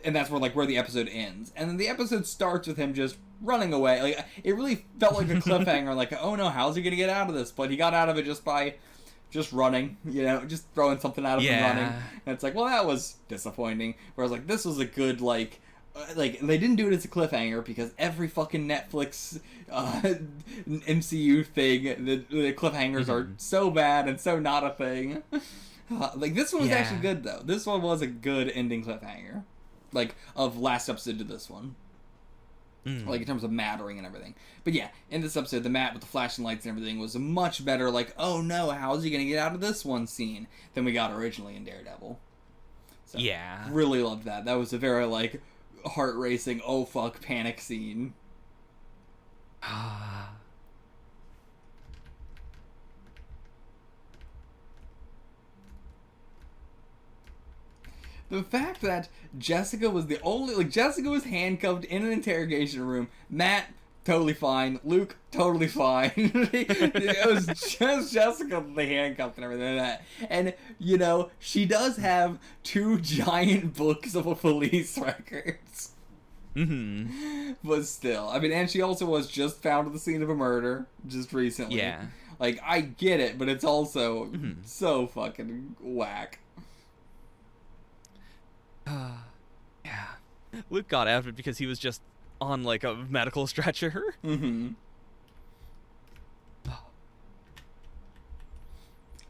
and that's where the episode ends, and then the episode starts with him just running away. Like, it really felt like a cliffhanger. Like, oh no, how's he gonna get out of this? But he got out of it just by running, just throwing something at him and running. And it's like, well, that was disappointing. Whereas, like, this was a good, like they didn't do it as a cliffhanger, because every fucking Netflix MCU thing, the cliffhangers are so bad and so not a thing. Like, this one was actually good, though. This one was a good ending cliffhanger. Like, of last episode to this one. Like, in terms of mattering and everything. But yeah, in this episode, the Matt with the flashing lights and everything was a much better, like, oh no, how's he gonna get out of this one scene than we got originally in Daredevil. So, yeah. Really loved that. That was a very, like, heart-racing, oh fuck, panic scene. The fact that Jessica was the only... Like, Jessica was handcuffed in an interrogation room. Matt, totally fine. Luke, totally fine. It was just Jessica that they handcuffed and everything like that. And, she does have 2 giant books of police records. But still. I mean, and she also was just found at the scene of a murder just recently. Yeah. Like, I get it, but it's also so fucking whack. Yeah. Luke got out of it because he was just on, like, a medical stretcher.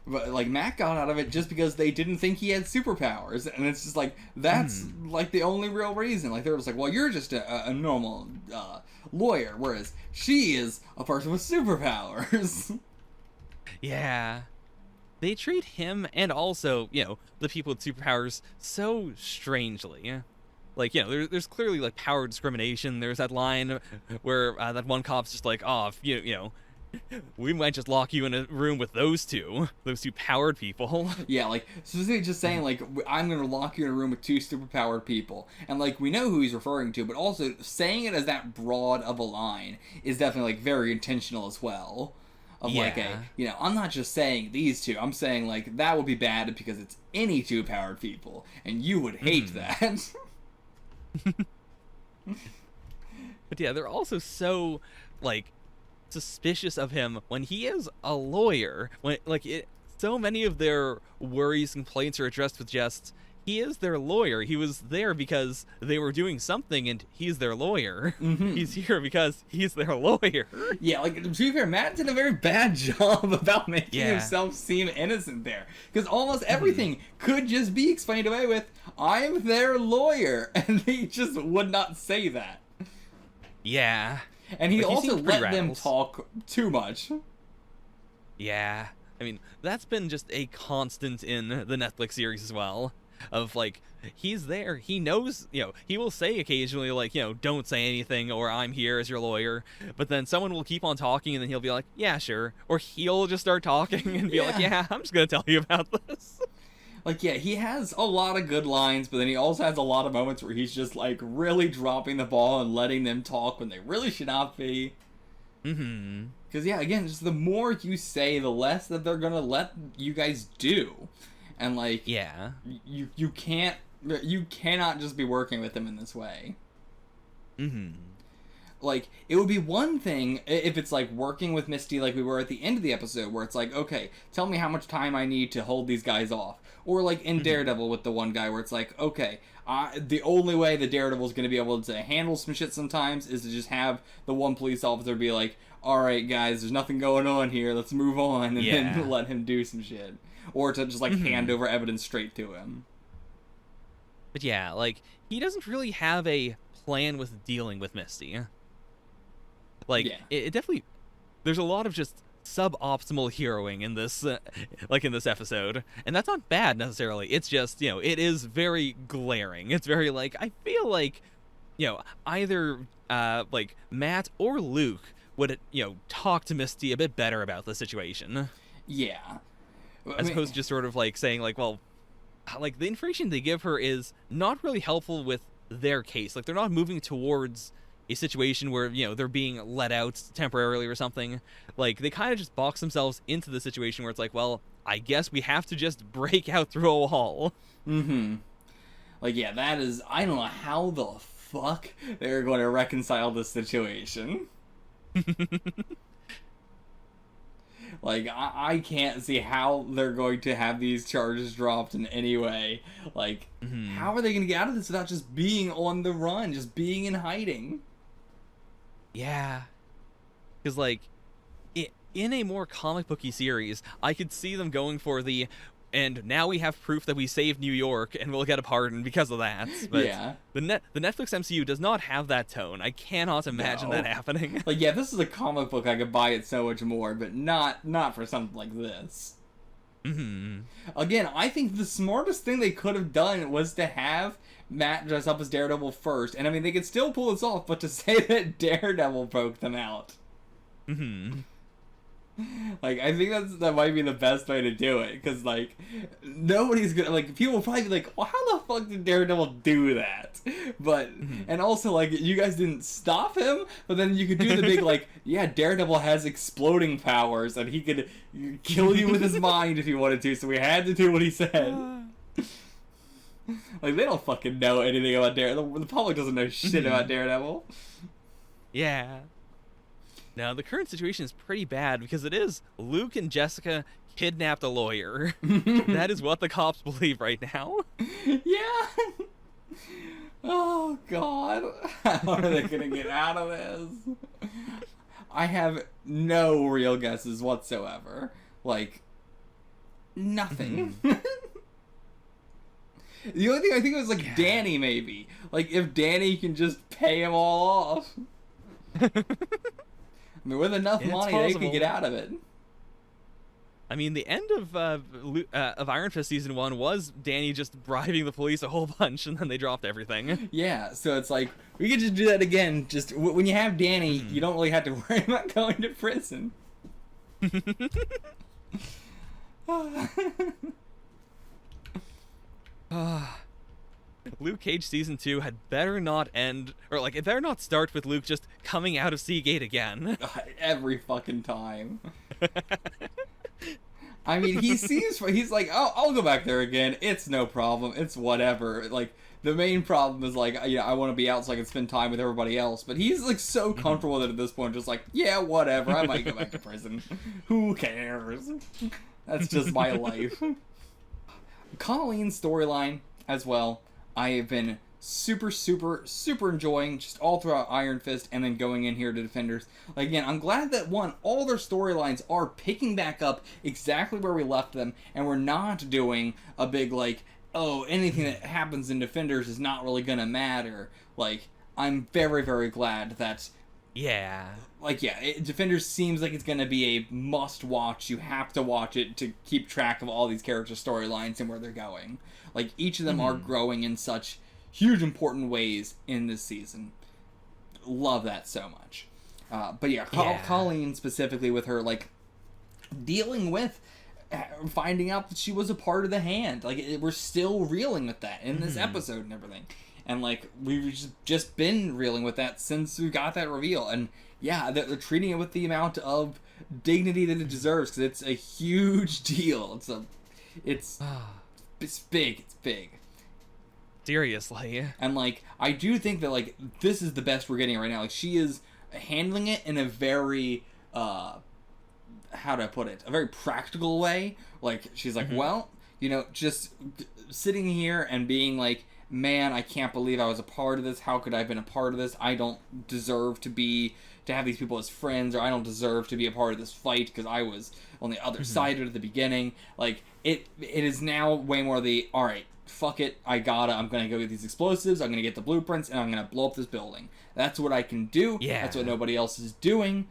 But, like, Matt got out of it just because they didn't think he had superpowers. And it's just like, that's, like, the only real reason. Like, they were just like, well, you're just a normal lawyer, whereas she is a person with superpowers. Yeah. They treat him and also, the people with superpowers so strangely. Like, there's clearly, like, power discrimination. There's that line where that one cop's just like, oh, if we might just lock you in a room with those two powered people. Yeah, like, specifically just saying, like, I'm gonna lock you in a room with 2 superpowered people. And, like, we know who he's referring to, but also saying it as that broad of a line is definitely, like, very intentional as well. Of, like, I'm not just saying these 2, I'm saying, like, that would be bad because it's any 2 powered people, and you would hate that. But yeah, they're also so, like, suspicious of him when he is a lawyer. When, like, so many of their worries, complaints are addressed with just, he is their lawyer. He was there because they were doing something, and he's their lawyer. He's here because he's their lawyer. Yeah, like, to be fair, Matt did a very bad job about making himself seem innocent there. Because almost everything could just be explained away with, I'm their lawyer. And they just would not say that. Yeah. And he also let them talk too much. Yeah. I mean, that's been just a constant in the Netflix series as well. Of, like, he's there, he knows, he will say occasionally, like, don't say anything, or I'm here as your lawyer, but then someone will keep on talking, and then he'll be like, yeah, sure, or he'll just start talking and be like, yeah, I'm just gonna tell you about this. Like, yeah, he has a lot of good lines, but then he also has a lot of moments where he's just, like, really dropping the ball and letting them talk when they really should not be. Because, yeah, again, just the more you say, the less that they're gonna let you guys do. and like Yeah. you cannot just be working with him in this way. Mm-hmm. Like, it would be one thing if it's like working with Misty like we were at the end of the episode, where it's like, okay, tell me how much time I need to hold these guys off. Or like in Daredevil with the one guy where it's like, okay, the only way the Daredevil's going to be able to handle some shit sometimes is to just have the one police officer be like, alright guys, there's nothing going on here, let's move on, and then let him do some shit. Or to just like hand over evidence straight to him. But yeah, like, he doesn't really have a plan with dealing with Misty. Like, it definitely... There's a lot of just suboptimal heroing in this, in this episode. And that's not bad, necessarily. It's just, it is very glaring. It's very, like, I feel like, either, Matt or Luke would, talk to Misty a bit better about the situation. Yeah. As opposed to just sort of, like, saying, like, well, like, the information they give her is not really helpful with their case. Like, they're not moving towards a situation where, they're being let out temporarily or something. Like, they kind of just box themselves into the situation where it's like, well, I guess we have to just break out through a wall. Mm-hmm. Like, yeah, that is... I don't know how the fuck they're going to reconcile this situation. Like, I can't see how they're going to have these charges dropped in any way. Like, how are they going to get out of this without just being on the run, just being in hiding? Yeah. Because, like, in a more comic booky series, I could see them going for the, and now we have proof that we saved New York and we'll get a pardon because of that. But yeah. The Netflix MCU does not have that tone. I cannot imagine that happening. Like, yeah, this is a comic book, I could buy it so much more, but not for something like this. Again, I think the smartest thing they could have done was to have Matt dress up as Daredevil first. And I mean, they could still pull this off, but to say that Daredevil broke them out. Like, I think that might be the best way to do it, because, like, nobody's gonna, like, people will probably be like, well, how the fuck did Daredevil do that? But, and also, like, you guys didn't stop him, but then you could do the big, like, yeah, Daredevil has exploding powers, and he could kill you with his mind if he wanted to, so we had to do what he said. Like, they don't fucking know anything about Daredevil. The public doesn't know shit about Daredevil. Yeah. Now, the current situation is pretty bad because it is Luke and Jessica kidnapped a lawyer. That is what the cops believe right now. Yeah. Oh, God. How are they going to get out of this? I have no real guesses whatsoever. Like, nothing. The only thing I think was, like, Danny, maybe. Like, if Danny can just pay them all off. I mean, with enough money, they could get out of it. I mean, the end of Iron Fist Season 1 was Danny just bribing the police a whole bunch, and then they dropped everything. Yeah, so it's like, we could just do that again. Just, when you have Danny, you don't really have to worry about going to prison. Luke Cage Season 2 had better not end, or like, it better not start with Luke just coming out of Seagate again. Every fucking time. I mean, he's like, oh, I'll go back there again. It's no problem. It's whatever. Like, the main problem is like, I want to be out so I can spend time with everybody else. But he's like so comfortable with it at this point, just like, yeah, whatever. I might go back to prison. Who cares? That's just my life. Colleen's storyline as well, I have been super enjoying just all throughout Iron Fist and then going in here to Defenders. Like, again, I'm glad that, one, all their storylines are picking back up exactly where we left them, and we're not doing a big, like, oh, anything that happens in Defenders is not really gonna matter. Like, I'm very glad that... Yeah. Like, yeah, Defenders seems like it's gonna be a must-watch. You have to watch it to keep track of all these character storylines and where they're going. Like, each of them are growing in such huge, important ways in this season. Love that so much. But yeah, Colleen specifically with her, like, dealing with finding out that she was a part of the Hand. Like, we're still reeling with that in this episode and everything. And, like, we've just been reeling with that since we got that reveal. And, yeah, they're treating it with the amount of dignity that it deserves, because it's a huge deal. It's it's big. It's big. Seriously. And, like, I do think that, like, this is the best we're getting right now. Like, she is handling it in a very, how do I put it? A very practical way. Like, she's like, well, you know, just sitting here and being like, man, I can't believe I was a part of this. How could I have been a part of this? I don't deserve to have these people as friends, or I don't deserve to be a part of this fight because I was on the other side of it at the beginning. Like, it is now way more the, all right, fuck it, I'm gonna go get these explosives, I'm gonna get the blueprints, and I'm gonna blow up this building. That's what I can do. Yeah. That's what nobody else is doing.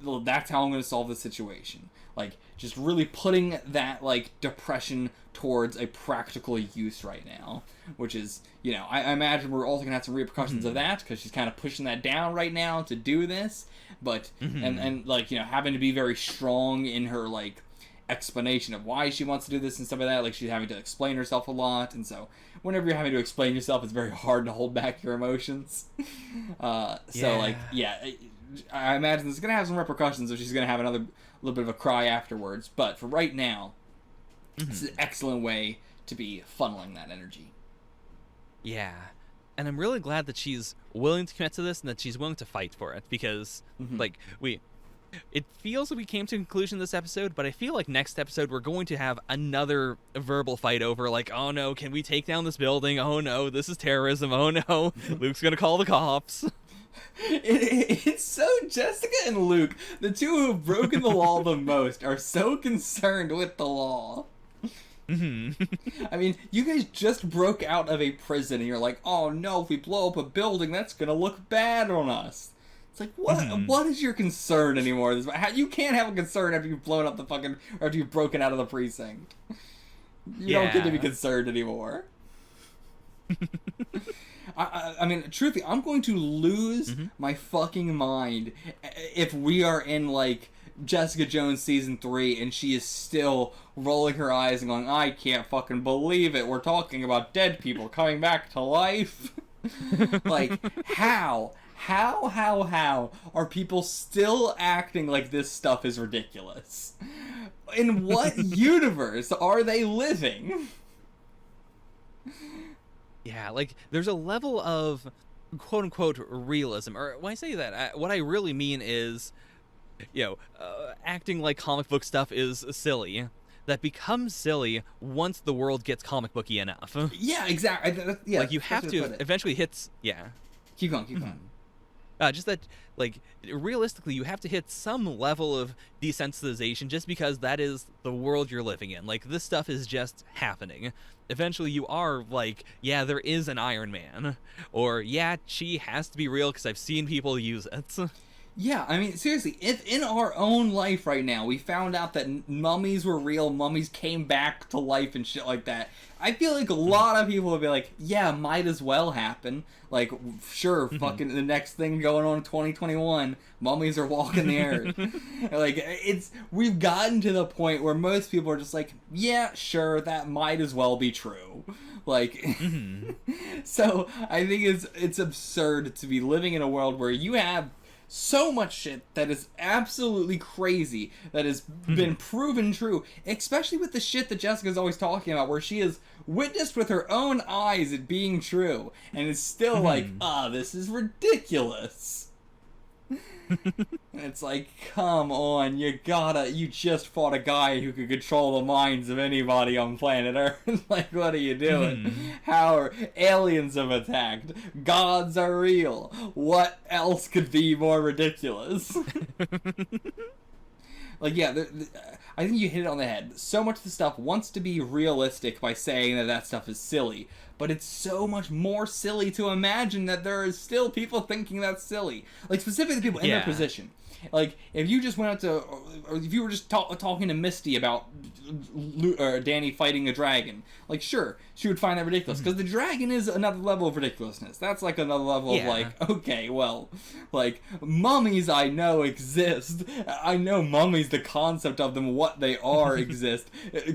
That's how I'm gonna solve the situation. Like, just really putting that, like, depression towards a practical use right now. Which is, you know, I imagine we're also gonna have some repercussions of that, because she's kind of pushing that down right now to do this. But, and like, you know, having to be very strong in her, like, explanation of why she wants to do this and stuff like that. Like, she's having to explain herself a lot, and so whenever you're having to explain yourself, it's very hard to hold back your emotions. So, like, yeah, I imagine this is gonna have some repercussions, so she's gonna have another little bit of a cry afterwards. But for right now, it's an excellent way to be funneling that energy. Yeah. And I'm really glad that she's willing to commit to this and that she's willing to fight for it, because, like, it feels like we came to a conclusion this episode, but I feel like next episode we're going to have another verbal fight over, like, oh no, can we take down this building? Oh no, this is terrorism. Oh no, Luke's gonna call the cops. It's so Jessica and Luke, the two who have broken the law the most, are so concerned with the law. I mean, you guys just broke out of a prison and you're like, oh no, if we blow up a building, that's gonna look bad on us. It's like, what is your concern anymore? You can't have a concern after you've blown up the fucking, or after you've broken out of the precinct. You don't get to be concerned anymore. I mean, truthfully, I'm going to lose my fucking mind if we are in, like, Jessica Jones season 3 and she is still rolling her eyes and going, I can't fucking believe it, we're talking about dead people coming back to life. Like, how are people still acting like this stuff is ridiculous? In what universe are they living? Yeah, like, there's a level of quote-unquote realism, or when I say that, what I really mean is, you know, acting like comic book stuff is silly, that becomes silly once the world gets comic booky enough. Yeah, exactly. Yeah, like, you have to eventually hit, Keep going. Just that, like, realistically, you have to hit some level of desensitization just because that is the world you're living in. Like, this stuff is just happening. Eventually, you are like, yeah, there is an Iron Man. Or, yeah, she has to be real because I've seen people use it. Yeah, I mean, seriously, if in our own life right now we found out that mummies were real, mummies came back to life and shit like that, I feel like a lot of people would be like, yeah, might as well happen. Like, sure, fucking the next thing going on in 2021, mummies are walking the earth. Like, we've gotten to the point where most people are just like, yeah, sure, that might as well be true. Like, so I think it's absurd to be living in a world where you have so much shit that is absolutely crazy that has been proven true, especially with the shit that Jessica's always talking about, where she has witnessed with her own eyes it being true, and is still like, this is ridiculous. It's like, come on, you just fought a guy who could control the minds of anybody on planet Earth. Like, what are you doing? How are aliens have attacked? Gods are real. What else could be more ridiculous? Like, yeah, I think you hit it on the head. So much of the stuff wants to be realistic by saying that stuff is silly, but it's so much more silly to imagine that there is still people thinking that's silly. Like, specifically people in their position. Like, if you just went out to, or if you were just talking to Misty about Danny fighting a dragon, like, sure, she would find that ridiculous, because the dragon is another level of ridiculousness. That's, like, another level of, like, okay, well, like, mummies I know exist. I know mummies, the concept of them, what they are, exist.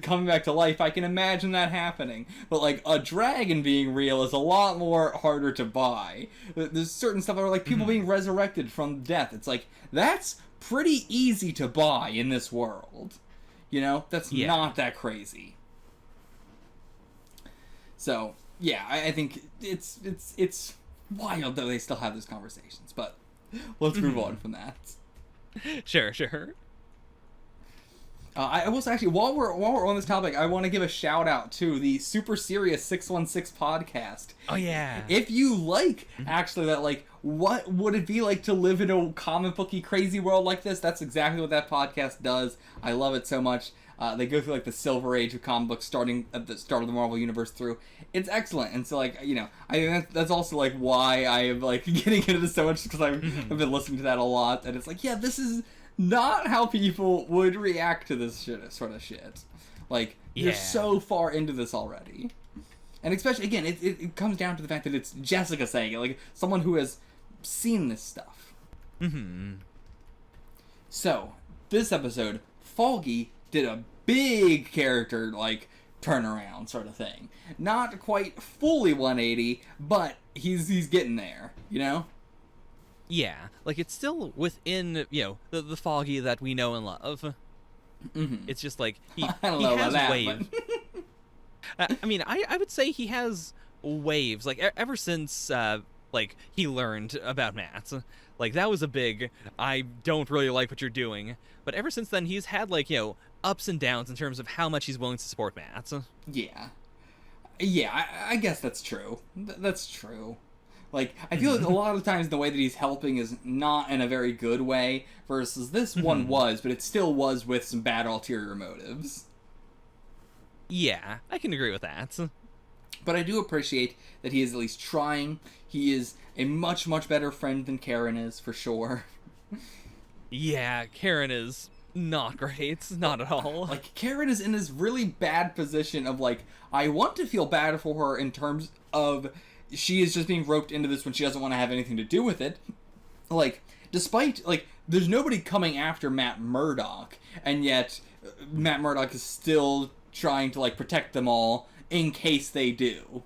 Coming back to life, I can imagine that happening. But, like, a dragon being real is a lot more harder to buy. There's certain stuff that are, like, people being resurrected from death. It's like, that's pretty easy to buy in this world. You know? That's not that crazy. So yeah, I think it's wild that they still have these conversations. But let's move on from that. Sure. I was actually while we're on this topic, I want to give a shout out to the Super Serious 616 podcast. Oh yeah. If you like actually that, like, what would it be like to live in a comic booky crazy world like this? That's exactly what that podcast does. I love it so much. They go through like the Silver Age of comic books, starting at the start of the Marvel Universe through. It's excellent, and so like I think that's also like why I am like getting into this so much, because I've been listening to that a lot, and it's like, yeah, this is not how people would react to this sort of shit. Like, you're so far into this already. And especially, again, it comes down to the fact that it's Jessica saying it, like, someone who has seen this stuff. So, this episode, Foggy did a big character, like, turnaround sort of thing. Not quite fully 180, but he's getting there, you know? Yeah, like, it's still within, the Foggy that we know and love. It's just like he I don't know has about that, waves. I mean, I would say he has waves. Like, ever since like he learned about Matt, like, that was a big, I don't really like what you're doing. But ever since then, he's had, like, ups and downs in terms of how much he's willing to support Matt. Yeah, I guess that's true. That's true. Like, I feel like a lot of times the way that he's helping is not in a very good way, versus this one was, but it still was with some bad ulterior motives. Yeah, I can agree with that. But I do appreciate that he is at least trying. He is a much, much better friend than Karen is, for sure. Yeah, Karen is not great. Not at all. Like, Karen is in this really bad position of, like, I want to feel bad for her in terms of she is just being roped into this when she doesn't want to have anything to do with it. Like, despite, like, there's nobody coming after Matt Murdock, and yet Matt Murdock is still trying to, like, protect them all in case they do.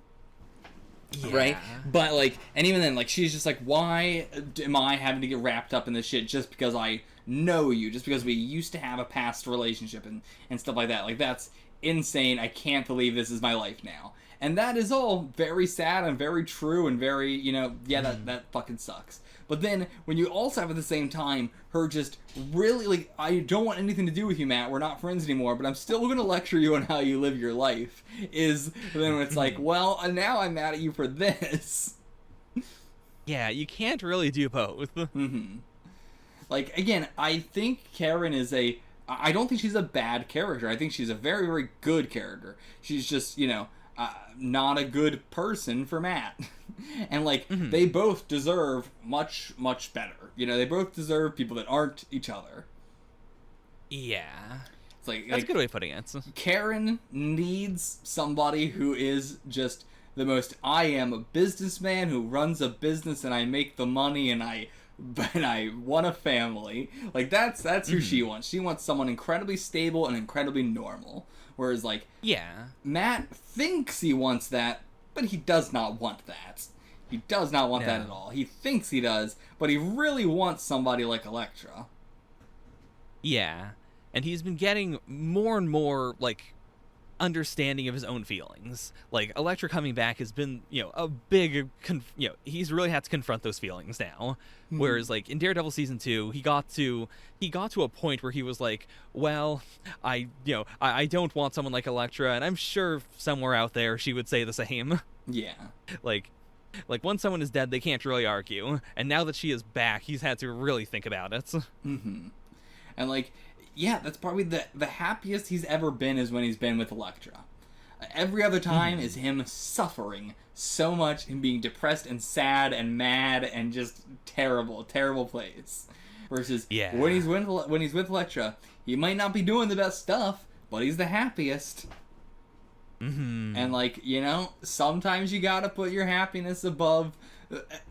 Yeah. Right? But, like, and even then, like, she's just like, why am I having to get wrapped up in this shit just because I know you, just because we used to have a past relationship and stuff like that? Like, that's insane. I can't believe this is my life now. And that is all very sad and very true and very, yeah, that fucking sucks. But then, when you also have at the same time her just really, like, I don't want anything to do with you, Matt, we're not friends anymore, but I'm still going to lecture you on how you live your life, is then when it's like, well, now I'm mad at you for this. Yeah, you can't really do both. Like, again, I think Karen is I don't think she's a bad character. I think she's a very, very good character. She's just, not a good person for Matt. And, like, they both deserve much, much better. They both deserve people that aren't each other. Yeah. It's like, that's a good way of putting it. Karen needs somebody who is just the most, I am a businessman who runs a business and I make the money and I want a family. Like, that's who she wants. She wants someone incredibly stable and incredibly normal. Whereas, like, yeah, Matt thinks he wants that, but he does not want that. He does not want that at all. He thinks he does, but he really wants somebody like Elektra. Yeah, and he's been getting more and more, like, understanding of his own feelings. Like, Elektra coming back has been, a big, he's really had to confront those feelings now. Whereas, like, in Daredevil Season 2, he got to a point where he was like, well, I don't want someone like Elektra, and I'm sure somewhere out there she would say the same. Yeah. Like, once someone is dead, they can't really argue. And now that she is back, he's had to really think about it. And, like, yeah, that's probably the happiest he's ever been is when he's been with Elektra. Every other time is him suffering so much, him being depressed and sad and mad and just terrible place. Versus when he's with Elektra, he might not be doing the best stuff, but he's the happiest. And, like, sometimes you gotta put your happiness above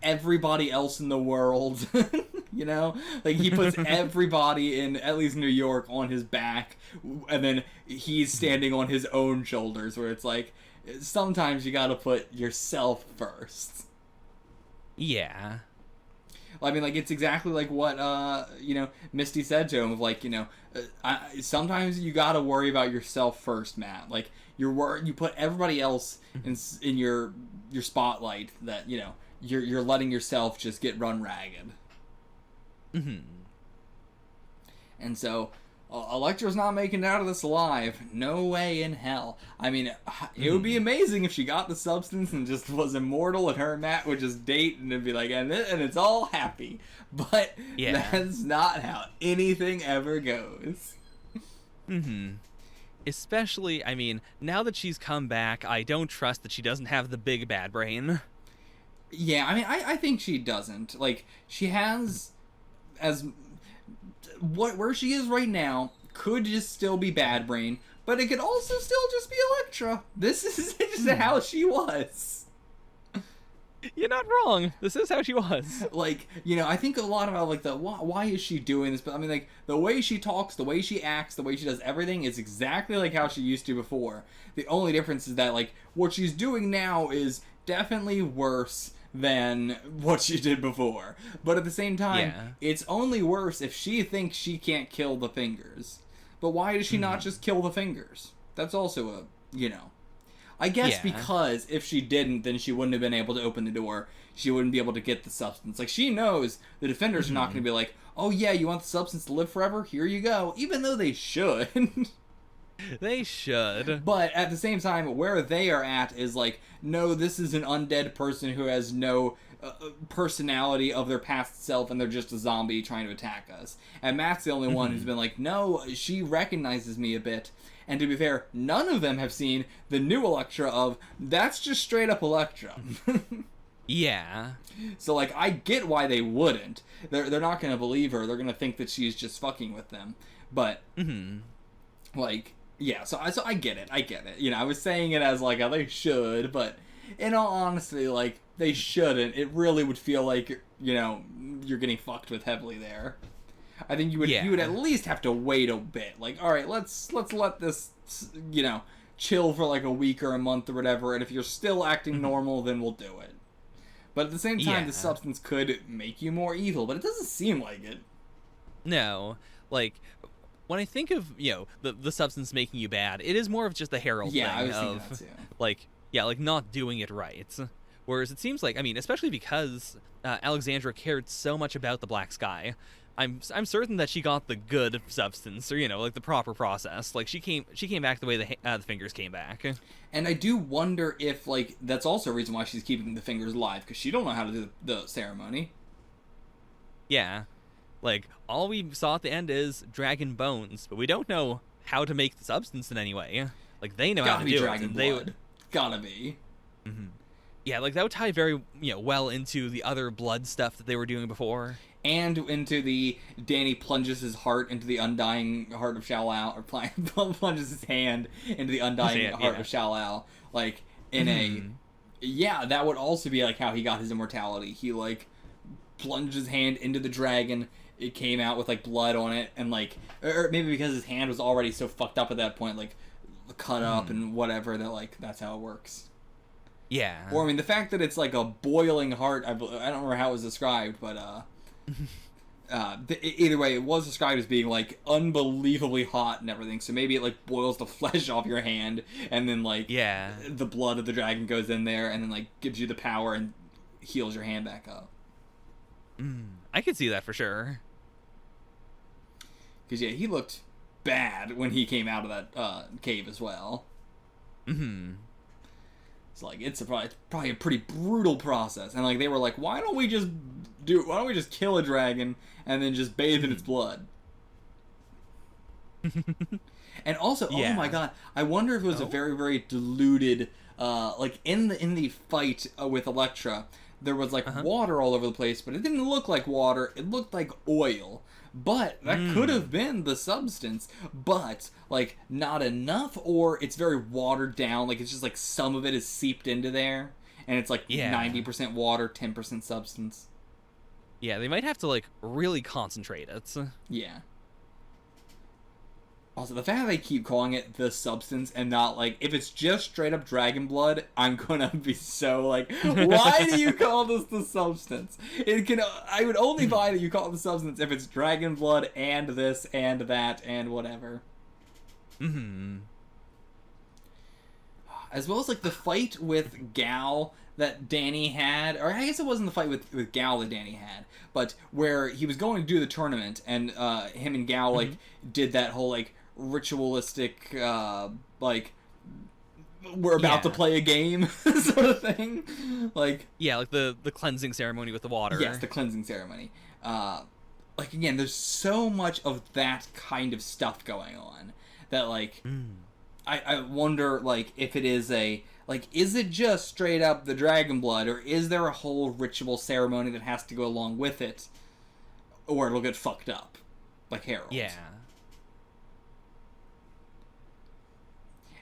everybody else in the world. Like, he puts everybody in at least New York on his back, and then he's standing on his own shoulders, where it's like, sometimes you gotta put yourself first. Yeah. I mean, like, it's exactly like what Misty said to him of like, sometimes you gotta worry about yourself first, Matt. Like, you put everybody else in your spotlight, that you're letting yourself just get run ragged. Mm-hmm. And so Elektra's not making it out of this alive. No way in hell. I mean, it would be amazing if she got the substance and just was immortal, and her and Matt would just date and it'd be like, and it's all happy. But that's not how anything ever goes. Mm-hmm. Especially, I mean, now that she's come back, I don't trust that she doesn't have the big bad brain. Yeah, I mean, I think she doesn't. Like, she has, where she is right now could just still be bad brain, but it could also still just be Elektra. This is just how she was. You're not wrong. This is how she was. Like, I think a lot about, like, why is she doing this? But, I mean, like, the way she talks, the way she acts, the way she does everything is exactly like how she used to before. The only difference is that, like, what she's doing now is definitely worse than what she did before. But at the same time, it's only worse if she thinks she can't kill the fingers. But why does she not just kill the fingers? That's also I guess because if she didn't, then she wouldn't have been able to open the door. She wouldn't be able to get the substance. Like, she knows the defenders are not going to be like, oh yeah, you want the substance to live forever? Here you go. Even though they should. They should. But at the same time, where they are at is like, no, this is an undead person who has no personality of their past self, and they're just a zombie trying to attack us. And Matt's the only one who's been like, no, she recognizes me a bit. And to be fair, none of them have seen the new Elektra of, that's just straight up Elektra. Yeah. So, like, I get why they wouldn't. They're not going to believe her. They're going to think that she's just fucking with them. But, like, yeah, so I get it. I get it. I was saying it as, like, they should, but in all honesty, like, they shouldn't. It really would feel like, you're getting fucked with heavily there. I think you would at least have to wait a bit. Like, all right, let's let this, chill for like a week or a month or whatever, and if you're still acting normal, then we'll do it. But at the same time, the substance could make you more evil, but it doesn't seem like it. No, like, when I think of, the substance making you bad, it is more of just the Herald thing I was of, thinking that too. like not doing it right. Whereas it seems like, I mean, especially because Alexandra cared so much about the Black Sky, I'm certain that she got the good substance, or like the proper process. Like, she came back the way the fingers came back. And I do wonder if, like, that's also a reason why she's keeping the fingers alive, because she don't know how to do the ceremony. Yeah, like, all we saw at the end is dragon bones, but we don't know how to make the substance in any way. Like, they know how to do it. And blood. Gotta be. Yeah, like, that would tie very well into the other blood stuff that they were doing before. And into the Danny plunges his heart into the undying heart of Shao-Lao, or plunges his hand into the undying heart of Shao-Lao, like, in a... Yeah, that would also be, like, how he got his immortality. He, like, plunged his hand into the dragon, it came out with, like, blood on it, and, like... Or maybe because his hand was already so fucked up at that point, like, cut up and whatever, that, like, that's how it works. Yeah. Or, I mean, the fact that it's, like, a boiling heart, I don't remember how it was described, but, either way, it was described as being, like, unbelievably hot and everything, so maybe it, like, boils the flesh off your hand, and then, like, the blood of the dragon goes in there, and then, like, gives you the power and heals your hand back up. I could see that for sure. Because, yeah, he looked bad when he came out of that cave as well. It's like, it's probably a pretty brutal process. And, like, they were like, why don't we just kill a dragon and then just bathe in its blood? And also, oh my god, I wonder if it was a very, very diluted, like, in the fight with Elektra, there was, like, water all over the place, but it didn't look like water, it looked like oil. But that could have been the substance, but, like, not enough, or it's very watered down, like, it's just, like, some of it is seeped into there, and it's, like, 90% water, 10% substance. Yeah, they might have to, like, really concentrate it. Yeah. Also, the fact that they keep calling it the substance and not, like, if it's just straight up dragon blood, I'm gonna be so, like, why do you call this the substance? I would only buy that you call it the substance if it's dragon blood and this and that and whatever. Mm-hmm. As well as, like, the fight with Gal that Danny had, or I guess it wasn't the fight with Gal that Danny had, but where he was going to do the tournament, and him and Gal, like, did that whole, like, ritualistic, like, we're about to play a game sort of thing. Like, yeah, like the cleansing ceremony with the water. Yes, the cleansing ceremony. Like, again, there's so much of that kind of stuff going on that, like, I wonder, like, if it is is it just straight up the dragon blood, or is there a whole ritual ceremony that has to go along with it, or it'll get fucked up, like Harold. Yeah.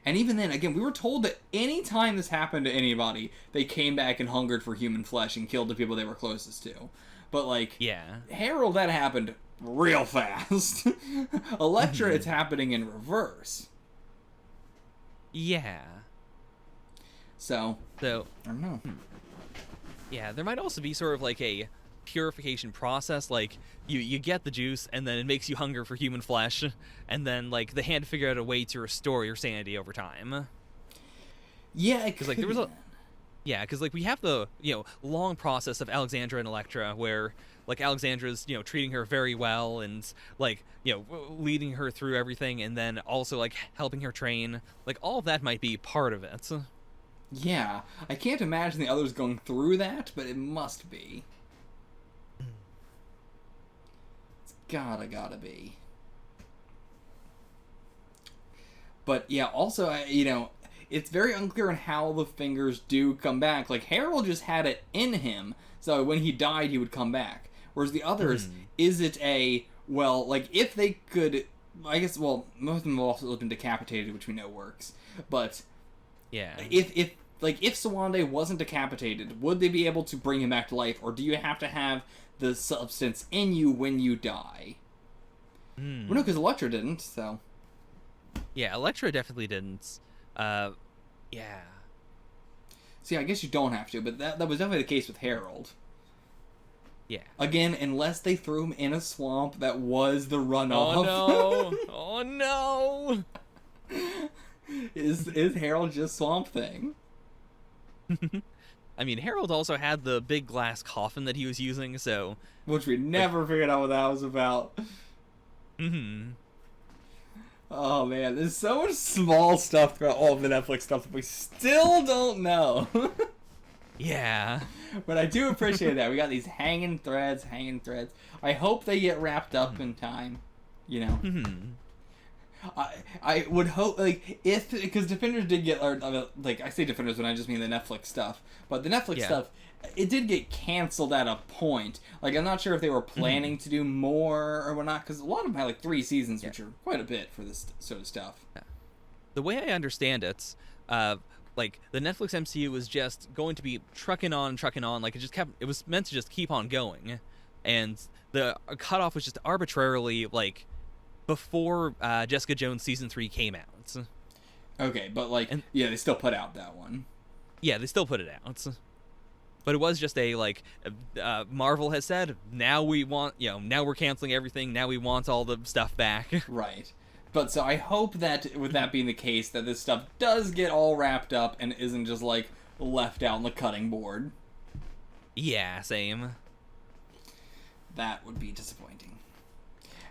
And even then, again, we were told that any time this happened to anybody, they came back and hungered for human flesh and killed the people they were closest to. But, like, yeah, Harold, that happened real fast. Elektra, it's happening in reverse. Yeah. So, I don't know. Yeah, there might also be sort of like a purification process, like you get the juice and then it makes you hunger for human flesh, and then like they had to figure out a way to restore your sanity over time. Yeah, because like there was because like we have the long process of Alexandra and Elektra where like Alexandra's treating her very well and like leading her through everything, and then also like helping her train, like all of that might be part of it. Yeah, I can't imagine the others going through that, but it must be. It's gotta be. But yeah, also, it's very unclear on how the fingers do come back. Like, Harold just had it in him, so when he died, he would come back. Whereas the others, is it if they could, I guess, most of them have also been decapitated, which we know works, but yeah, if Sawande wasn't decapitated, would they be able to bring him back to life, or do you have to have the substance in you when you die? Well, no, because Elektra didn't, so... Yeah, Elektra definitely didn't. Yeah. See, I guess you don't have to, but that was definitely the case with Harold. Yeah. Again, unless they threw him in a swamp that was the runoff. Oh no! Oh no! Is Harold just Swamp Thing? I mean, Harold also had the big glass coffin that he was using, so... Which we never figured out what that was about. Oh man, there's so much small stuff throughout all of the Netflix stuff that we still don't know. Yeah. But I do appreciate that. We got these hanging threads. I hope they get wrapped up in time, I would hope, like, because Defenders did get, like, I say Defenders when I just mean the Netflix stuff, but the Netflix stuff, it did get canceled at a point. Like, I'm not sure if they were planning to do more or whatnot, because a lot of them had, like, 3 seasons, which are quite a bit for this sort of stuff. Yeah. The way I understand it, like, the Netflix MCU was just going to be trucking on, like, it was meant to just keep on going, and the cutoff was just arbitrarily, like, before Jessica Jones Season 3 came out. Okay, but, like, they still put out that one. Yeah, they still put it out. But it was just a, like, Marvel has said, now we want, now we're canceling everything, now we want all the stuff back. Right. But so I hope that, with that being the case, that this stuff does get all wrapped up and isn't just, like, left out on the cutting board. Yeah, same. That would be disappointing.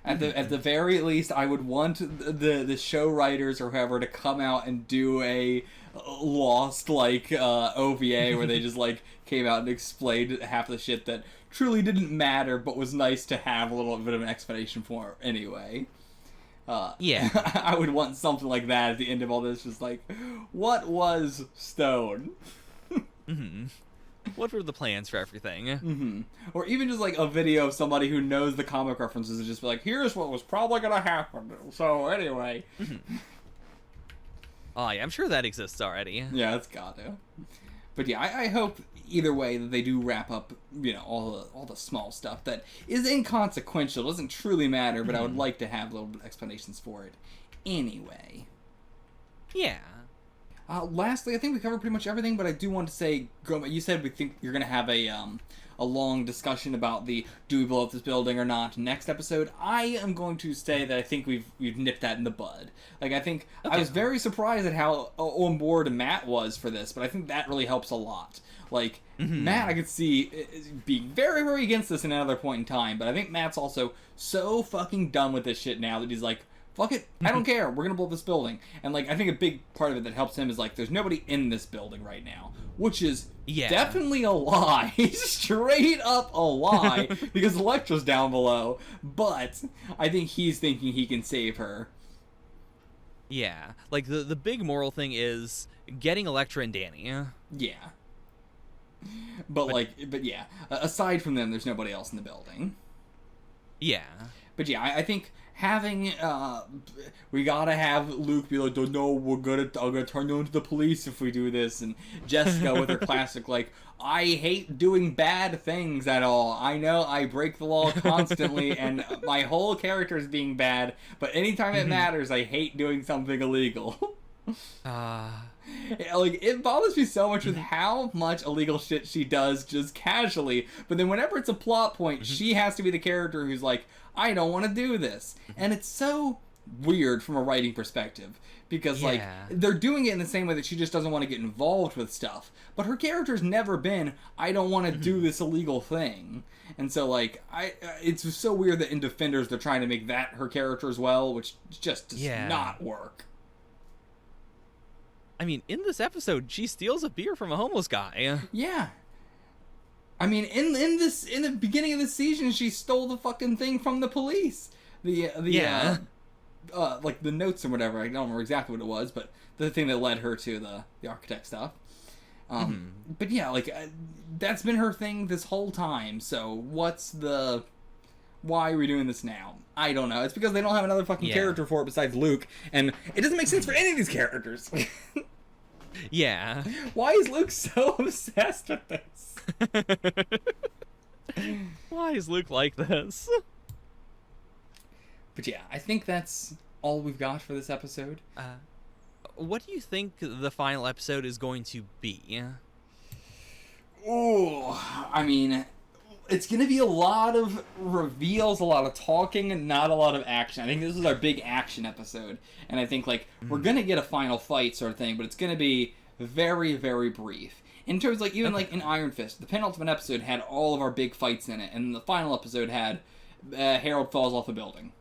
At the very least, I would want the show writers or whoever to come out and do a Lost OVA where they just like came out and explained half the shit that truly didn't matter but was nice to have a little bit of an explanation for anyway. Yeah. I would want something like that at the end of all this, just like, what was Stone? What were the plans for everything? Or even just like a video of somebody who knows the comic references and just be like, here's what was probably gonna happen. So anyway. Oh yeah, I'm sure that exists already. Yeah, it's got to. But yeah, I hope either way that they do wrap up, all the small stuff that is inconsequential, doesn't truly matter, but I would like to have little explanations for it anyway. Yeah. Lastly, I think we covered pretty much everything, but I do want to say, you said we think you're going to have a long discussion about the do we blow up this building or not next episode. I am going to say that I think we've nipped that in the bud. Like, I think I was very surprised at how on board Matt was for this, but I think that really helps a lot. Like, Matt, I could see being very, very against this in another point in time, but I think Matt's also so fucking done with this shit now that he's like, fuck it, I don't care, we're gonna blow up this building. And, like, I think a big part of it that helps him is, like, there's nobody in this building right now, which is definitely a lie. Straight up a lie, because Elektra's down below, but I think he's thinking he can save her. Yeah, like, the big moral thing is getting Elektra and Danny. Yeah. But yeah, aside from them, there's nobody else in the building. Yeah. But yeah, I think having, we gotta have Luke be like, no, I'm gonna turn you into the police if we do this, and Jessica with her classic, like, I hate doing bad things at all. I know I break the law constantly, and my whole character is being bad, but anytime it matters, I hate doing something illegal. Like, it bothers me so much with how much illegal shit she does just casually, but then whenever it's a plot point, she has to be the character who's like, I don't want to do this. And it's so weird from a writing perspective, because like, they're doing it in the same way that she just doesn't want to get involved with stuff, but her character's never been, I don't want to do this illegal thing. And so, like, it's so weird that in Defenders they're trying to make that her character as well, which just does not work. I mean, in this episode, she steals a beer from a homeless guy. Yeah. I mean, in the beginning of the season, she stole the fucking thing from the police. Like the notes or whatever. I don't remember exactly what it was, but the thing that led her to the architect stuff. But yeah, like, that's been her thing this whole time. So why are we doing this now? I don't know. It's because they don't have another fucking character for it besides Luke, and it doesn't make sense for any of these characters. Yeah. Why is Luke so obsessed with this? Why is Luke like this? But yeah, I think that's all we've got for this episode. What do you think the final episode is going to be? Oh, I mean, it's going to be a lot of reveals, a lot of talking, and not a lot of action. I think this is our big action episode. And I think, like, we're going to get a final fight sort of thing, but it's going to be very, very brief. In terms, like, even, like, in Iron Fist, the penultimate episode had all of our big fights in it, and the final episode had Harold falls off a building.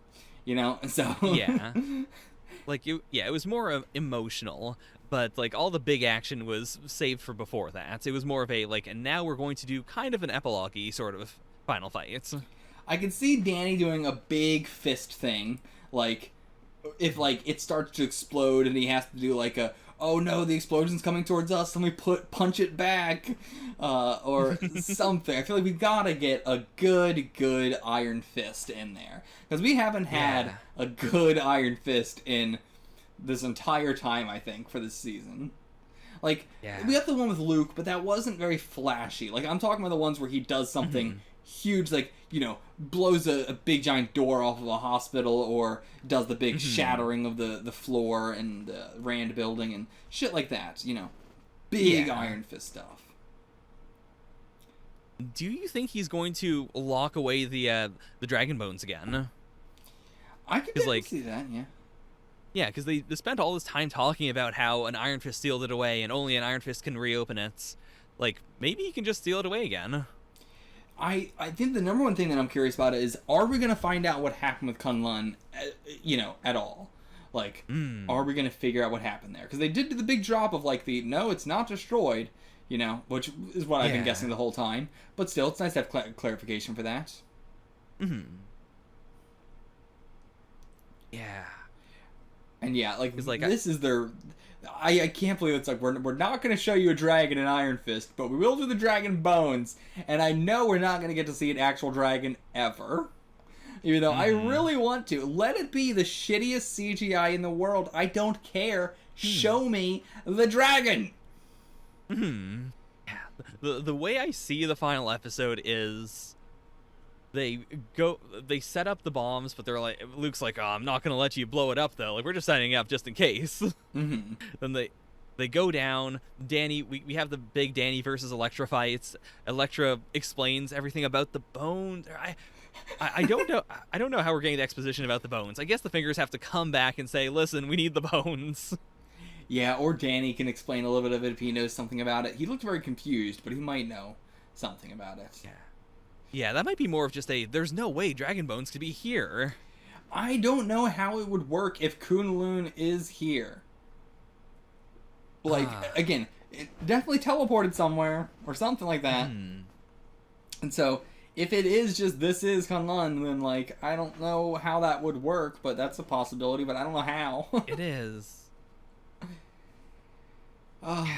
You know? So... Yeah. Like, it was more emotional, but, like, all the big action was saved for before that. It was more of a, like, and now we're going to do kind of an epilogue-y sort of final fight. I could see Danny doing a big fist thing, like, if, like, it starts to explode and he has to do, like, oh no, the explosion's coming towards us, let me punch it back, or something. I feel like we gotta get a good Iron Fist in there. Because we haven't had a good Iron Fist in this entire time, I think, for this season. Like, we got the one with Luke, but that wasn't very flashy. Like, I'm talking about the ones where he does something huge, like, you know, blows a big giant door off of a hospital, or does the big shattering of the floor and the Rand building and shit like that, you know. Big Iron Fist stuff. Do you think he's going to lock away the Dragon Bones again? I could definitely see that, yeah. Yeah, because they spent all this time talking about how an Iron Fist sealed it away and only an Iron Fist can reopen it. Like, maybe he can just steal it away again. I think the number one thing that I'm curious about is, are we going to find out what happened with Kunlun, you know, at all? Like, are we going to figure out what happened there? Because they did do the big drop of, like, no, it's not destroyed, you know, which is what I've been guessing the whole time. But still, it's nice to have clarification for that. Yeah. And yeah, like this is their... I can't believe it's like, we're not going to show you a dragon in Iron Fist, but we will do the dragon bones. And I know we're not going to get to see an actual dragon ever. Even though I really want to. Let it be the shittiest CGI in the world. I don't care. Show me the dragon. Yeah. The way I see the final episode is... they set up the bombs, but they're like, Luke's like, oh, I'm not gonna let you blow it up though. Like, we're just setting it up just in case. Mm-hmm. Then they go down. Danny, we have the big Danny versus Elektra fights. Elektra explains everything about the bones. I don't know. I don't know how we're getting the exposition about the bones. I guess the fingers have to come back and say, listen, we need the bones. Yeah, or Danny can explain a little bit of it if he knows something about it. He looked very confused, but he might know something about it. Yeah, that might be more of just there's no way Dragon Bones could be here. I don't know how it would work if Kunlun is here. Like, again, it definitely teleported somewhere or something like that. And so, if it is just this is Kunlun, then, like, I don't know how that would work, but that's a possibility, but I don't know how. It is. Oh.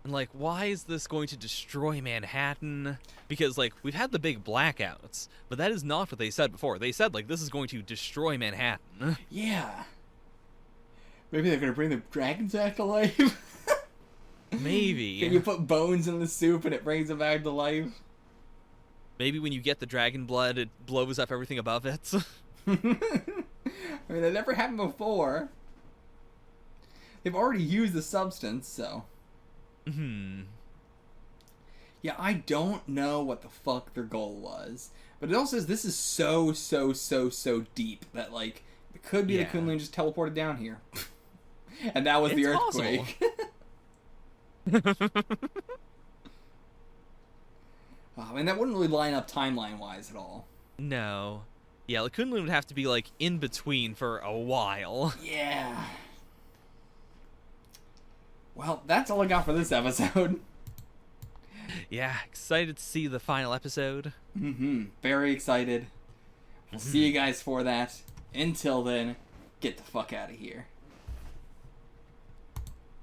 And, like, why is this going to destroy Manhattan? Because, like, we've had the big blackouts, but that is not what they said before. They said, like, this is going to destroy Manhattan. Yeah. Maybe they're going to bring the dragons back to life? Maybe. Can you put bones in the soup and it brings them back to life? Maybe when you get the dragon blood, it blows up everything above it. I mean, that never happened before. They've already used the substance, so... Yeah, I don't know what the fuck their goal was. But it also says this is so deep that, like, it could be that Kunlun just teleported down here. And that was the earthquake. I mean, that wouldn't really line up timeline-wise at all. No. Yeah, like, Kunlun would have to be, like, in between for a while. Yeah. Well, that's all I got for this episode. Yeah, excited to see the final episode. Very excited. We'll see you guys for that. Until then, get the fuck out of here.